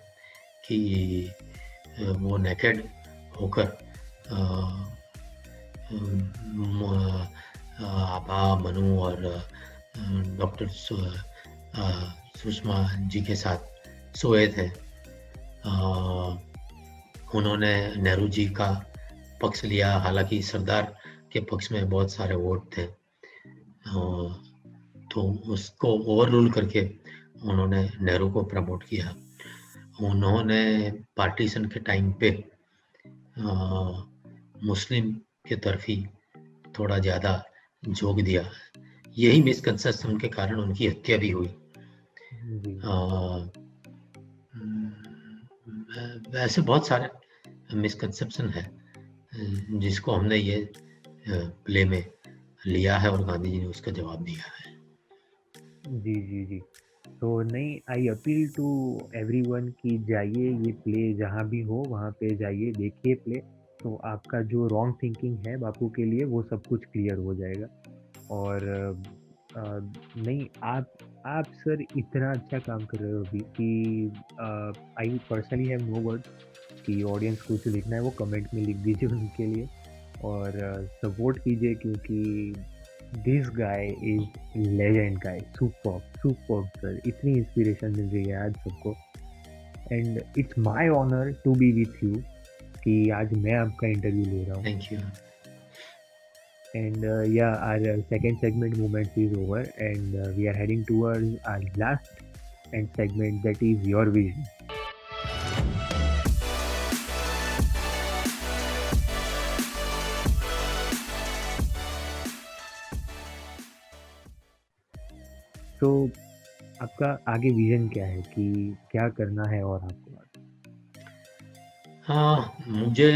कि वो नेकेड होकर आभा, मनु और डॉक्टर सुषमा जी के साथ सोए थे। उन्होंने नेहरू जी का पक्ष लिया, हालांकि सरदार के पक्ष में बहुत सारे वोट थे, तो उसको ओवर रूल करके उन्होंने नेहरू को प्रमोट किया। उन्होंने पार्टीशन के टाइम पे मुस्लिम के तरफ ही थोड़ा ज़्यादा झोंक दिया। यही मिसकंसेप्शन के कारण उनकी हत्या भी हुई। वैसे बहुत सारे मिसकंसेप्शन है जिसको हमने ये प्ले में लिया है और गांधी जी ने उसका जवाब दिया है। जी जी जी। तो नहीं, आई अपील टू एवरीवन कि जाइए, ये प्ले जहाँ भी हो वहाँ पे जाइए, देखिए प्ले, तो आपका जो रॉन्ग थिंकिंग है बापू के लिए वो सब कुछ क्लियर हो जाएगा। और नहीं, आप सर इतना अच्छा काम कर रहे हो अभी कि I personally have no words कि ऑडियंस को उसे लिखना है वो कमेंट में लिख दीजिए उनके लिए और सपोर्ट कीजिए, क्योंकि this guy is legend guy, super super sir, इतनी इंस्पिरेशन मिल रही है आज सबको। And it's my honour to be with you कि आज मैं आपका इंटरव्यू ले रहा हूँ। Thank you. And yeah, our second segment movement is over, and we are heading towards our last and segment, that is your vision. तो आपका आगे विजन क्या है कि क्या करना है और आपको? हाँ, मुझे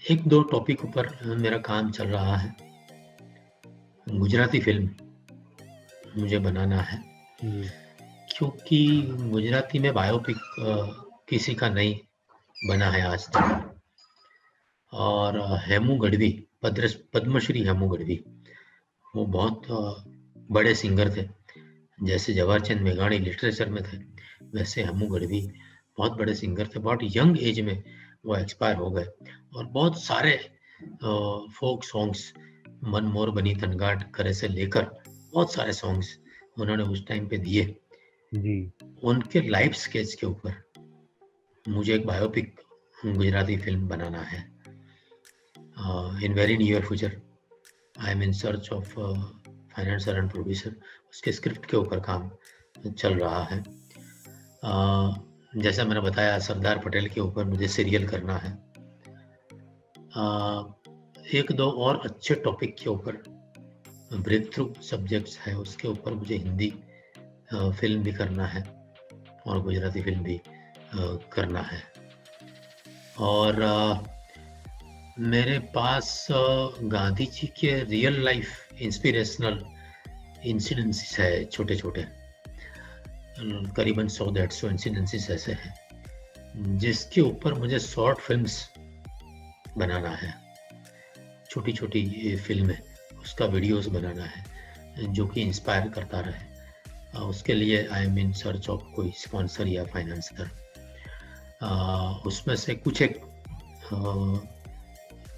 एक दो टॉपिक ऊपर मेरा काम चल रहा है गुजराती फिल्म मुझे बनाना है, जी। क्योंकि गुजराती में बायोपिक किसी का नहीं बना है आज तक। और हेमू गढ़वी, पद्मश्री हेमू गढ़वी, वो बहुत बड़े सिंगर थे। जैसे जवाहरचंद मेघाणी लिटरेचर में थे, वैसे हेमू गढ़वी बहुत बड़े सिंगर थे। बहुत यंग एज में वो एक्सपायर हो गए। और बहुत सारे फोक सॉन्ग्स, मन मोर बनी तनगाट करे से लेकर बहुत सारे सॉन्ग्स उन्होंने उस टाइम पे दिए। जी। उनके लाइफ स्केच के ऊपर मुझे एक बायोपिक गुजराती फिल्म बनाना है। In very near future I am in search of financier and producer. उसके स्क्रिप्ट के ऊपर काम चल रहा है। जैसा मैंने बताया, सरदार पटेल के ऊपर मुझे सीरियल करना है। एक दो और अच्छे टॉपिक के ऊपर, ब्रेक थ्रू सब्जेक्ट्स है, उसके ऊपर मुझे हिंदी फिल्म भी करना है और गुजराती फिल्म भी करना है। और मेरे पास गांधी जी के रियल लाइफ इंस्पिरेशनल इंसिडेंसेस है, छोटे छोटे, करीबन 100-150 इंसिडेंसेस ऐसे हैं जिसके ऊपर मुझे शॉर्ट फिल्म्स बनाना है, छोटी छोटी फिल्में, उसका वीडियोस बनाना है जो कि इंस्पायर करता रहे। उसके लिए आई एम इन सर्च ऑफ कोई स्पॉन्सर या फाइनेंसर। उसमें से कुछ एक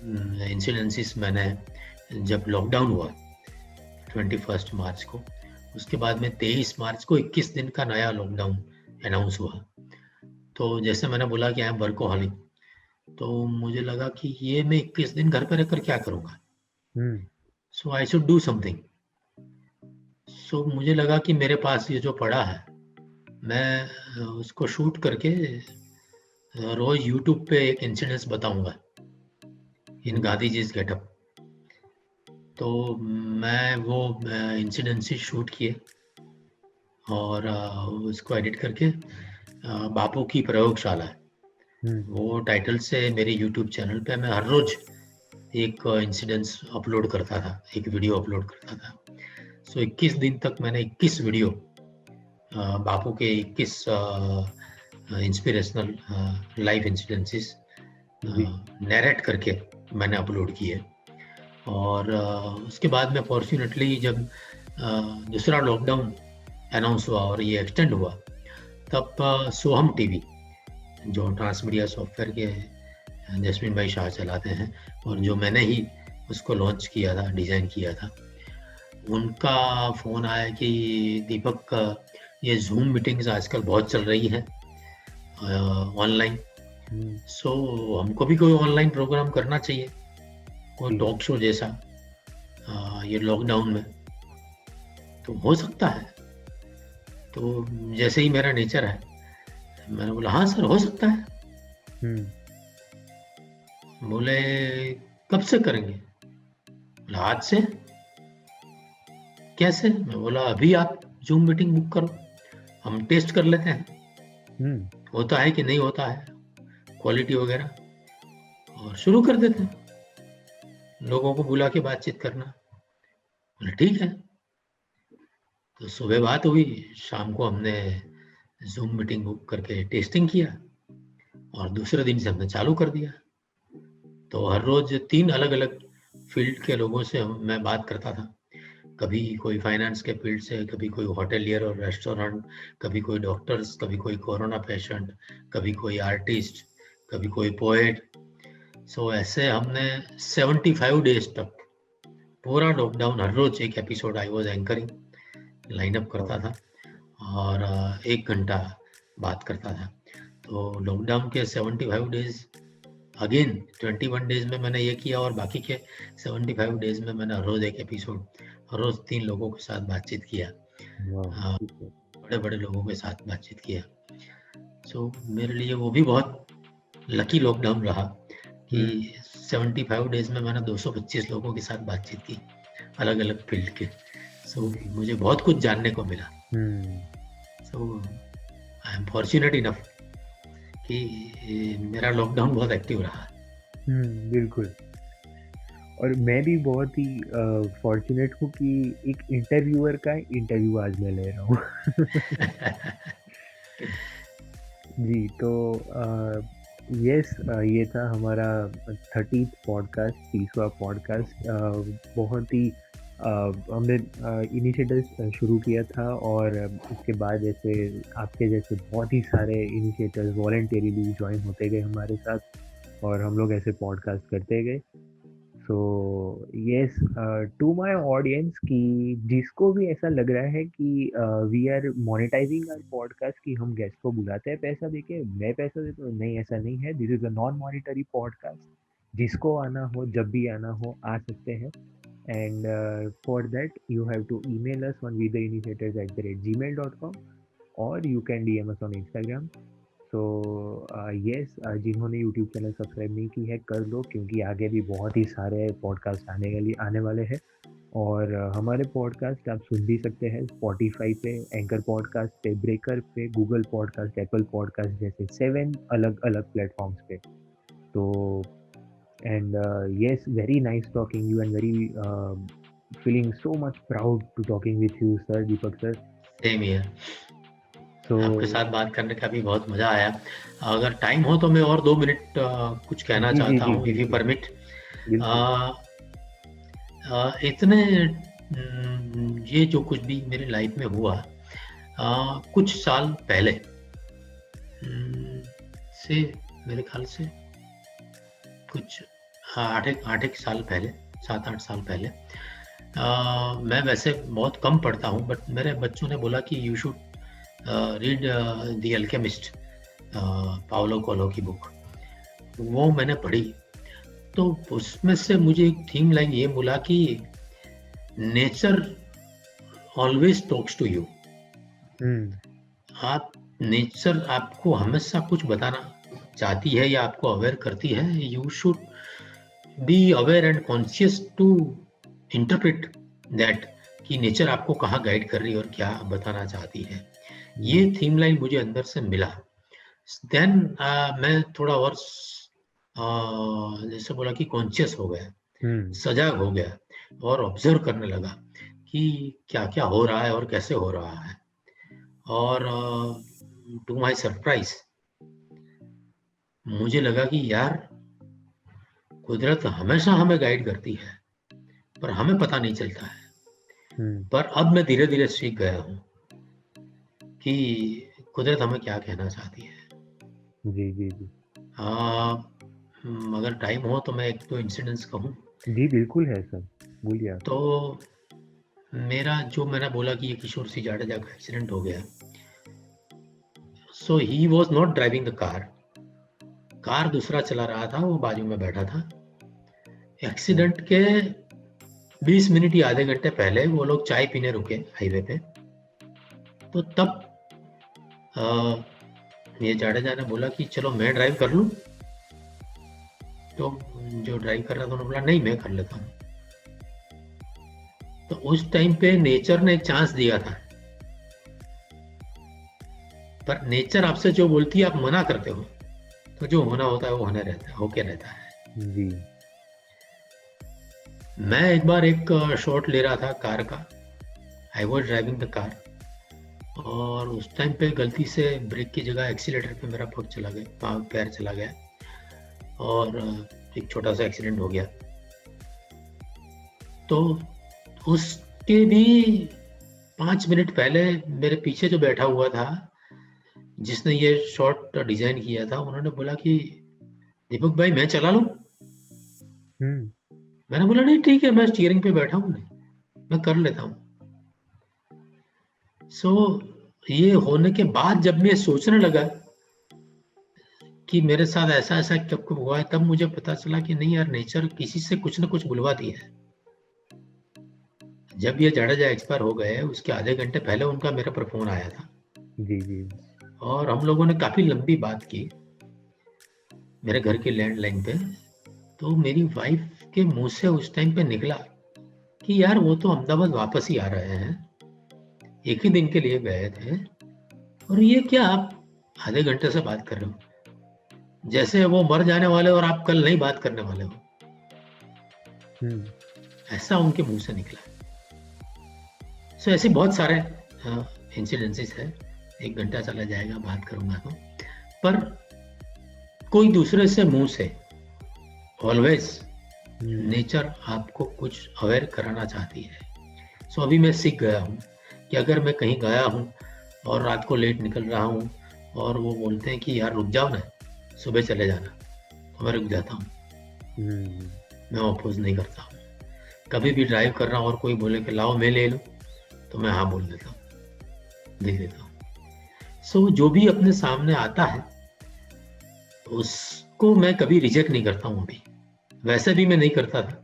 इंसिडेंसेस मैंने, जब लॉकडाउन हुआ 21 मार्च को, उसके बाद में 23 मार्च को 21 दिन का नया लॉकडाउन अनाउंस हुआ। तो जैसे मैंने बोला कि आई एम वर्कोहॉलिक, तो मुझे लगा कि ये मैं 21 दिन घर पर रहकर क्या करूँगा, सो आई शुड डू समथिंग। सो मुझे लगा कि मेरे पास ये जो पड़ा है, मैं उसको शूट करके रोज यूट्यूब पे एक इंसिडेंस बताऊंगा इन गांधी जी गेटअप। तो मैं वो इंसिडेंसेस शूट किए और उसको एडिट करके बापू की प्रयोगशाला, वो टाइटल से मेरे यूट्यूब चैनल पे मैं हर रोज एक इंसिडेंस अपलोड करता था, एक वीडियो अपलोड करता था। सो 21 दिन तक मैंने 21 वीडियो बापू के 21 इंस्पिरेशनल लाइफ इंसिडेंसेस नैरेट करके मैंने अपलोड किए। और उसके बाद में फॉर्चुनेटली जब दूसरा लॉकडाउन अनाउंस हुआ और ये एक्सटेंड हुआ, तब सोहम टीवी, जो ट्रांसमीडिया सॉफ्टवेयर के जस्मीन भाई शाह चलाते हैं और जो मैंने ही उसको लॉन्च किया था, डिज़ाइन किया था, उनका फ़ोन आया कि दीपक, ये जूम मीटिंग्स आजकल बहुत चल रही हैं ऑनलाइन, सो हमको भी कोई ऑनलाइन प्रोग्राम करना चाहिए, कोई टॉक शो जैसा ये लॉकडाउन में, तो हो सकता है। तो जैसे ही मेरा नेचर है, मैंने बोला हाँ सर हो सकता है। बोले कब से करेंगे? बोला आज से। कैसे? मैं बोला अभी आप जूम मीटिंग बुक करो, हम टेस्ट कर लेते हैं होता है कि नहीं होता है, क्वालिटी वगैरह, और शुरू कर देते हैं, लोगों को बुला के बातचीत करना। बोले ठीक है। तो सुबह बात हुई, शाम को हमने जूम मीटिंग बुक करके टेस्टिंग किया और दूसरे दिन से हमने चालू कर दिया। तो हर रोज 3 अलग अलग फील्ड के लोगों से मैं बात करता था, कभी कोई फाइनेंस के फील्ड से, कभी कोई होटलियर और रेस्टोरेंट, कभी कोई डॉक्टर्स, कभी कोई कोरोना पेशेंट, कभी कोई आर्टिस्ट, कभी कोई पोएट। सो ऐसे हमने 75 डेज तक पूरा लॉकडाउन हर रोज एक episode I was anchoring, lineup करता था और 1 घंटा बात करता था। तो लॉकडाउन के 75 डेज, अगेन 21 डेज में मैंने ये किया और बाकी के 75 डेज में मैंने हर रोज एक एपिसोड, हर रोज 3 लोगों के साथ बातचीत किया, बड़े बड़े लोगों के साथ बातचीत किया। सो मेरे लिए वो भी बहुत लकी लॉकडाउन रहा कि 75 डेज में मैंने 225 लोगों के साथ बातचीत की, अलग अलग फील्ड के। सो मुझे बहुत कुछ जानने को मिला। सो आई एम फॉर्चुनेट इनफ कि मेरा लॉकडाउन बहुत एक्टिव रहा। बिल्कुल। और मैं भी बहुत ही फॉर्चुनेट हूँ कि एक इंटरव्यूअर का इंटरव्यू आज मैं ले रहा हूँ। जी, तो यस, ये था हमारा 30th पॉडकास्ट, 30वां पॉडकास्ट। बहुत ही हमने इनिशिएटिव शुरू किया था, और उसके बाद जैसे आपके जैसे बहुत ही सारे इनिशिएटर्स वॉलंटरीली ज्वाइन होते गए हमारे साथ, और हम लोग ऐसे पॉडकास्ट करते गए। So yes, to my audience, कि जिसको भी ऐसा लग रहा है कि we are monetising our podcast, कि हम गेस्ट को बुलाते हैं पैसा देके, मैं पैसा देता हूँ, नहीं, ऐसा नहीं है। This is a non monetary podcast. जिसको आना हो, जब भी आना हो, आ सकते हैं। And for that you have to email us on wetheinitiators@gmail.com, और you can DM us on Instagram. So yes, जिन्होंने यूट्यूब चैनल सब्सक्राइब नहीं की है, कर लो, क्योंकि आगे भी बहुत ही सारे पॉडकास्ट आने वाले हैं। और हमारे पॉडकास्ट आप सुन भी सकते हैं स्पॉटिफाई पे, एंकर पॉडकास्ट पे, ब्रेकर पे, गूगल पॉडकास्ट, एप्पल पॉडकास्ट जैसे 7 अलग अलग प्लेटफॉर्म्स पे। तो and yes, very nice talking you, and very feeling so much proud to talking with you sir, Deepak sir. Same here. So आपके साथ बात करने का भी बहुत मजा आया। अगर टाइम हो तो मैं और 2 मिनट कुछ कहना जी जी चाहता जी, हूँ, इफ यू बिल्कुल परमिट। बिल्कुल। इतने ये जो कुछ भी मेरी लाइफ में हुआ, कुछ साल पहले से, मेरे ख्याल से कुछ 8 एक साल पहले, 7-8 साल पहले, मैं वैसे बहुत कम पढ़ता हूँ, बट मेरे बच्चों ने बोला कि you should read the alchemist, Paulo Coelho की बुक। वो मैंने पढ़ी, तो उसमें से मुझे एक थीम लाइन ये मिला कि nature always talks to you. आप नेचर आपको हमेशा कुछ बताना चाहती है या आपको अवेयर करती है। You should be aware and conscious to interpret that, कि नेचर आपको कहाँ गाइड कर रही है और क्या बताना चाहती है। ये थीम लाइन मुझे अंदर से मिला। देन मैं थोड़ा और जैसे बोला कि कॉन्शियस हो गया, सजग हो गया, और ऑब्जर्व करने लगा कि क्या क्या हो रहा है और कैसे हो रहा है। और टू माय सरप्राइज मुझे लगा कि यार, कुदरत हमेशा हमें गाइड करती है, पर हमें पता नहीं चलता है। पर अब मैं धीरे धीरे सीख गया हूँ कि कुदरत हमें क्या कहना चाहती है। जी जी जी अगर टाइम हो तो मैं 1-2 इंसिडेंट्स कहूँ। जी, बिल्कुल है सर, बोलिए आप। तो मेरा, जो मैंने बोला कि ये किशोर सिंह जाडेजा का एक्सीडेंट हो गया, so he was not driving the car दूसरा चला रहा था, वो बाजू में बैठा था। एक्सीडेंट के 20 मिनट या आधे घंटे पहले वो लोग चाय पीने रुके हाईवे पे। तो तब ये जाडेजा ने बोला कि चलो मैं ड्राइव कर लूं। तो जो ड्राइव कर रहा था उन्होंने बोला नहीं, मैं कर लेता हूँ। तो उस टाइम पे नेचर ने एक चांस दिया था, पर नेचर आपसे जो बोलती है आप मना करते हो, तो जो होना होता है वो होने रहता है, होके रहता है। जी मैं एक बार एक शॉट ले रहा था कार का। I was driving the car, और उस टाइम पे गलती से ब्रेक की जगह एक्सीलेटर पे मेरा पग चला गया, पैर चला गया, और एक छोटा सा एक्सीडेंट हो गया। तो उसके भी 5 मिनट पहले मेरे पीछे जो बैठा हुआ था, जिसने ये शॉट डिजाइन किया था, उन्होंने बोला कि दीपक भाई मैं चला लूं। मैंने बोला नहीं ठीक है, मैं स्टीयरिंग पे बैठा हूं, मैं कर लेता हूं। सो ये होने के बाद जब मैं सोचने लगा कि मेरे साथ ऐसा ऐसा कब कब हुआ है, तब मुझे पता चला कि नहीं यार, नेचर किसी से कुछ ना कुछ बुलवाती है। जब ये जाडेजा एक्सपायर हो गए, उसके आधे घंटे पहले उनका मेरे पर फोन आया था, जी जी और हम लोगों ने काफी लंबी बात की मेरे घर के लैंडलाइन पे। तो मेरी वाइफ के मुंह से उस टाइम पे निकला कि यार वो तो अहमदाबाद वापस ही आ रहे हैं, एक ही दिन के लिए गए थे, और ये क्या आप आधे घंटे से बात कर रहे हो, जैसे वो मर जाने वाले और आप कल नहीं बात करने वाले हो। ऐसा उनके मुंह से निकला। सो ऐसे बहुत सारे इंसिडेंसेस है, 1 घंटा चला जाएगा बात करूंगा तो, पर कोई दूसरे से मुंह से ऑलवेज नेचर आपको कुछ अवेयर कराना चाहती है। सो अभी मैं सीख गया हूँ कि अगर मैं कहीं गया हूँ और रात को लेट निकल रहा हूँ और वो बोलते हैं कि यार रुक जाओ ना, सुबह चले जाना, तो मैं रुक जाता हूँ, मैं अपोज नहीं करता हूँ। कभी भी ड्राइव कर रहा हूँ और कोई बोले कि लाओ मैं ले लूँ, तो मैं हाँ बोल देता हूँ, दे देता हूँ। सो जो भी अपने सामने आता है उसको मैं कभी रिजेक्ट नहीं करता हूँ। अभी वैसे भी मैं नहीं करता था,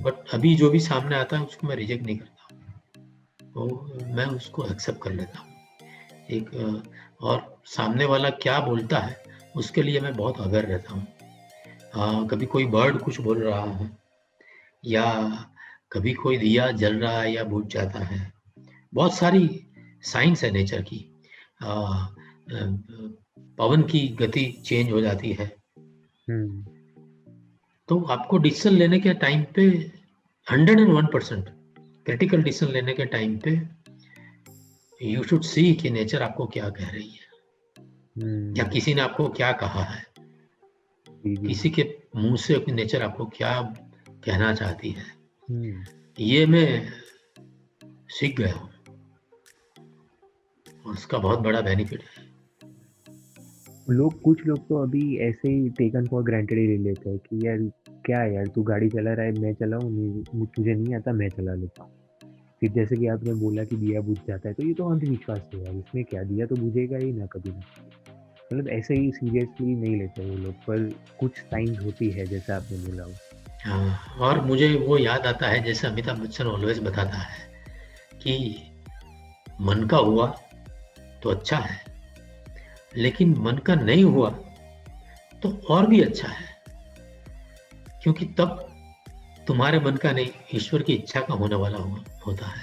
बट अभी जो भी सामने आता है उसको मैं रिजेक्ट नहीं करता हूँ, तो मैं उसको एक्सेप्ट कर लेता हूँ। एक और सामने वाला क्या बोलता है उसके लिए मैं बहुत अवेयर रहता हूँ। कभी कोई बर्ड कुछ बोल रहा है या कभी कोई दिया जल रहा है या बुझ जाता है, बहुत सारी साइंस है नेचर की। पवन की गति चेंज हो जाती है, तो आपको डिसीजन लेने के टाइम पे 101% क्रिटिकल डिसीजन लेने के टाइम पे यू शुड सी कि नेचर आपको क्या कह रही है या किसी ने आपको क्या कहा है, किसी के मुंह से अपनी नेचर आपको क्या कहना चाहती है। ये मैं सीख गया हूँ और उसका बहुत बड़ा बेनिफिट है। कुछ लोग तो अभी ऐसे ही टेकन फॉर ग्रांटेड ही ले लेते हैं कि यार क्या यार तू गाड़ी चला रहा है, मैं चलाऊं, तुझे नहीं आता मैं चला लेता हूँ। फिर जैसे कि आपने बोला कि दिया बुझ जाता है, तो ये तो अंधविश्वास है यार, इसमें क्या, दिया तो बुझेगा ही ना कभी ना। मतलब ऐसे ही सीरियसली नहीं लेते वो लोग, पर कुछ साइंस होती है जैसा आपने बोला हो। हाँ, और मुझे वो याद आता है जैसे अमिताभ बच्चन ऑलवेज बताता है कि मन का हुआ तो अच्छा है, लेकिन मन का नहीं हुआ तो और भी अच्छा है, क्योंकि तब तुम्हारे मन का नहीं ईश्वर की इच्छा का होने वाला होता है।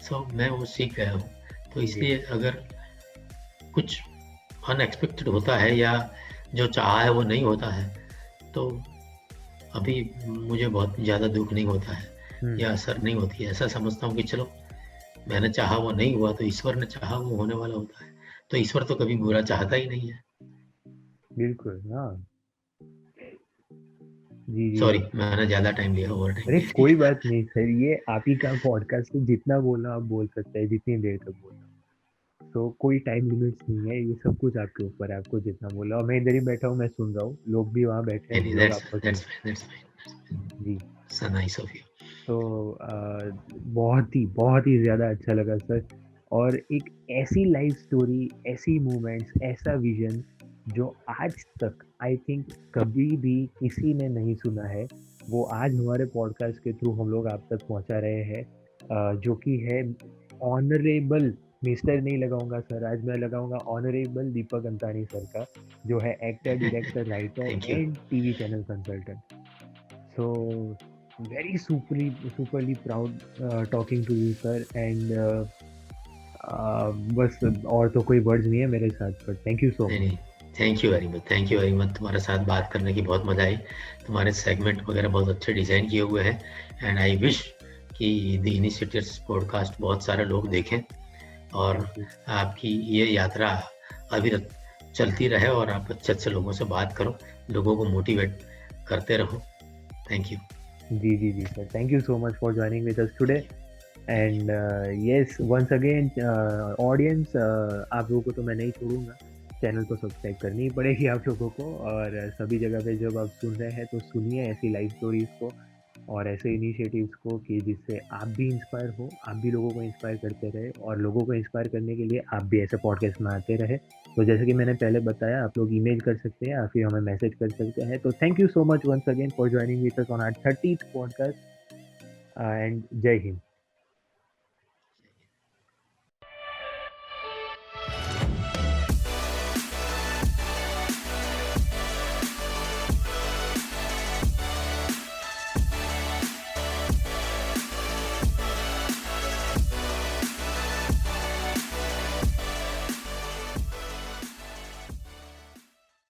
सो मैं वो सीख गया हूँ, तो इसलिए अगर कुछ अनएक्सपेक्टेड होता है या जो चाहा है वो नहीं होता है, तो अभी मुझे बहुत ज़्यादा दुख नहीं होता है या असर नहीं होती है। ऐसा समझता हूँ कि चलो मैंने चाहा वो नहीं हुआ तो ईश्वर ने चाहा वो होने वाला होता है, तो ईश्वर तो कभी बुरा चाहता ही नहीं है। बिल्कुल, हाँ। जी जी सॉरी, जी। मैंने ज़्यादा टाइम लिया, ओवर टाइम अरे ले कोई लिया। बात नहीं सर, ये आप ही का पॉडकास्ट है, जितना बोलना आप बोल सकते हैं, जितनी देर तक बोलना। तो कोई टाइम लिमिट्स नहीं है, ये सब कुछ आपके ऊपर है, आपको जितना बोला। और मैं इधर ही बैठा हूँ, मैं सुन रहा हूँ, लोग भी वहाँ बैठे हैं, नहीं वो नहीं, लोग दैट्स आपको सुन। That's fine, that's fine. जी। So nice of you. तो बहुत ही ज़्यादा अच्छा लगा सर। और एक ऐसी लाइफ स्टोरी, ऐसी मोमेंट्स, ऐसा विजन जो आज तक आई थिंक कभी भी किसी ने नहीं सुना है, वो आज हमारे पॉडकास्ट के थ्रू हम लोग आप तक पहुंचा रहे हैं। जो कि है ऑनरेबल, मिस्टर नहीं लगाऊंगा सर, आज मैं लगाऊंगा ऑनरेबल दीपक अंतानी सर का, जो है actor, director, writer thank you. And TV channel consultant. So very superly proud talking to you sir, and बस और तो कोई वर्ड्स नहीं है मेरे साथ, पर थैंक यू सो नहीं मच। नहीं, thank you very much, thank you very much. तुम्हारे साथ बात करने की बहुत मज़ा आई। तुम्हारे सेगमेंट वगैरह बहुत अच्छे डिज़ाइन किए हुए हैं, एंड आई विश कि द इनिशिएटर्स पॉडकास्ट बहुत सारे लोग देखें और थैंक यू। आपकी ये यात्रा अविरत चलती रहे और आप अच्छे अच्छे लोगों से बात करो, लोगों को मोटिवेट करते रहो। Thank you. जी जी जी sir, thank you so much for joining with us today. And yes, once again audience, आप लोगों को तो मैं नहीं छोड़ूंगा, चैनल तो सब्सक्राइब करनी ही पड़ेगी आप लोगों को। और सभी जगह पे जब आप सुन रहे हैं तो सुनिए ऐसी लाइफ स्टोरीज को और ऐसे इनिशिएटिव्स को, कि जिससे आप भी इंस्पायर हो, आप भी लोगों को इंस्पायर करते रहे, और लोगों को इंस्पायर करने के लिए आप भी ऐसे पॉडकास्ट बनाते रहे। तो जैसे कि मैंने पहले बताया, आप लोग ईमेल कर सकते हैं या फिर हमें मैसेज कर सकते हैं। तो thank you so much once again for joining with us on our 30th podcast, and जय हिंद।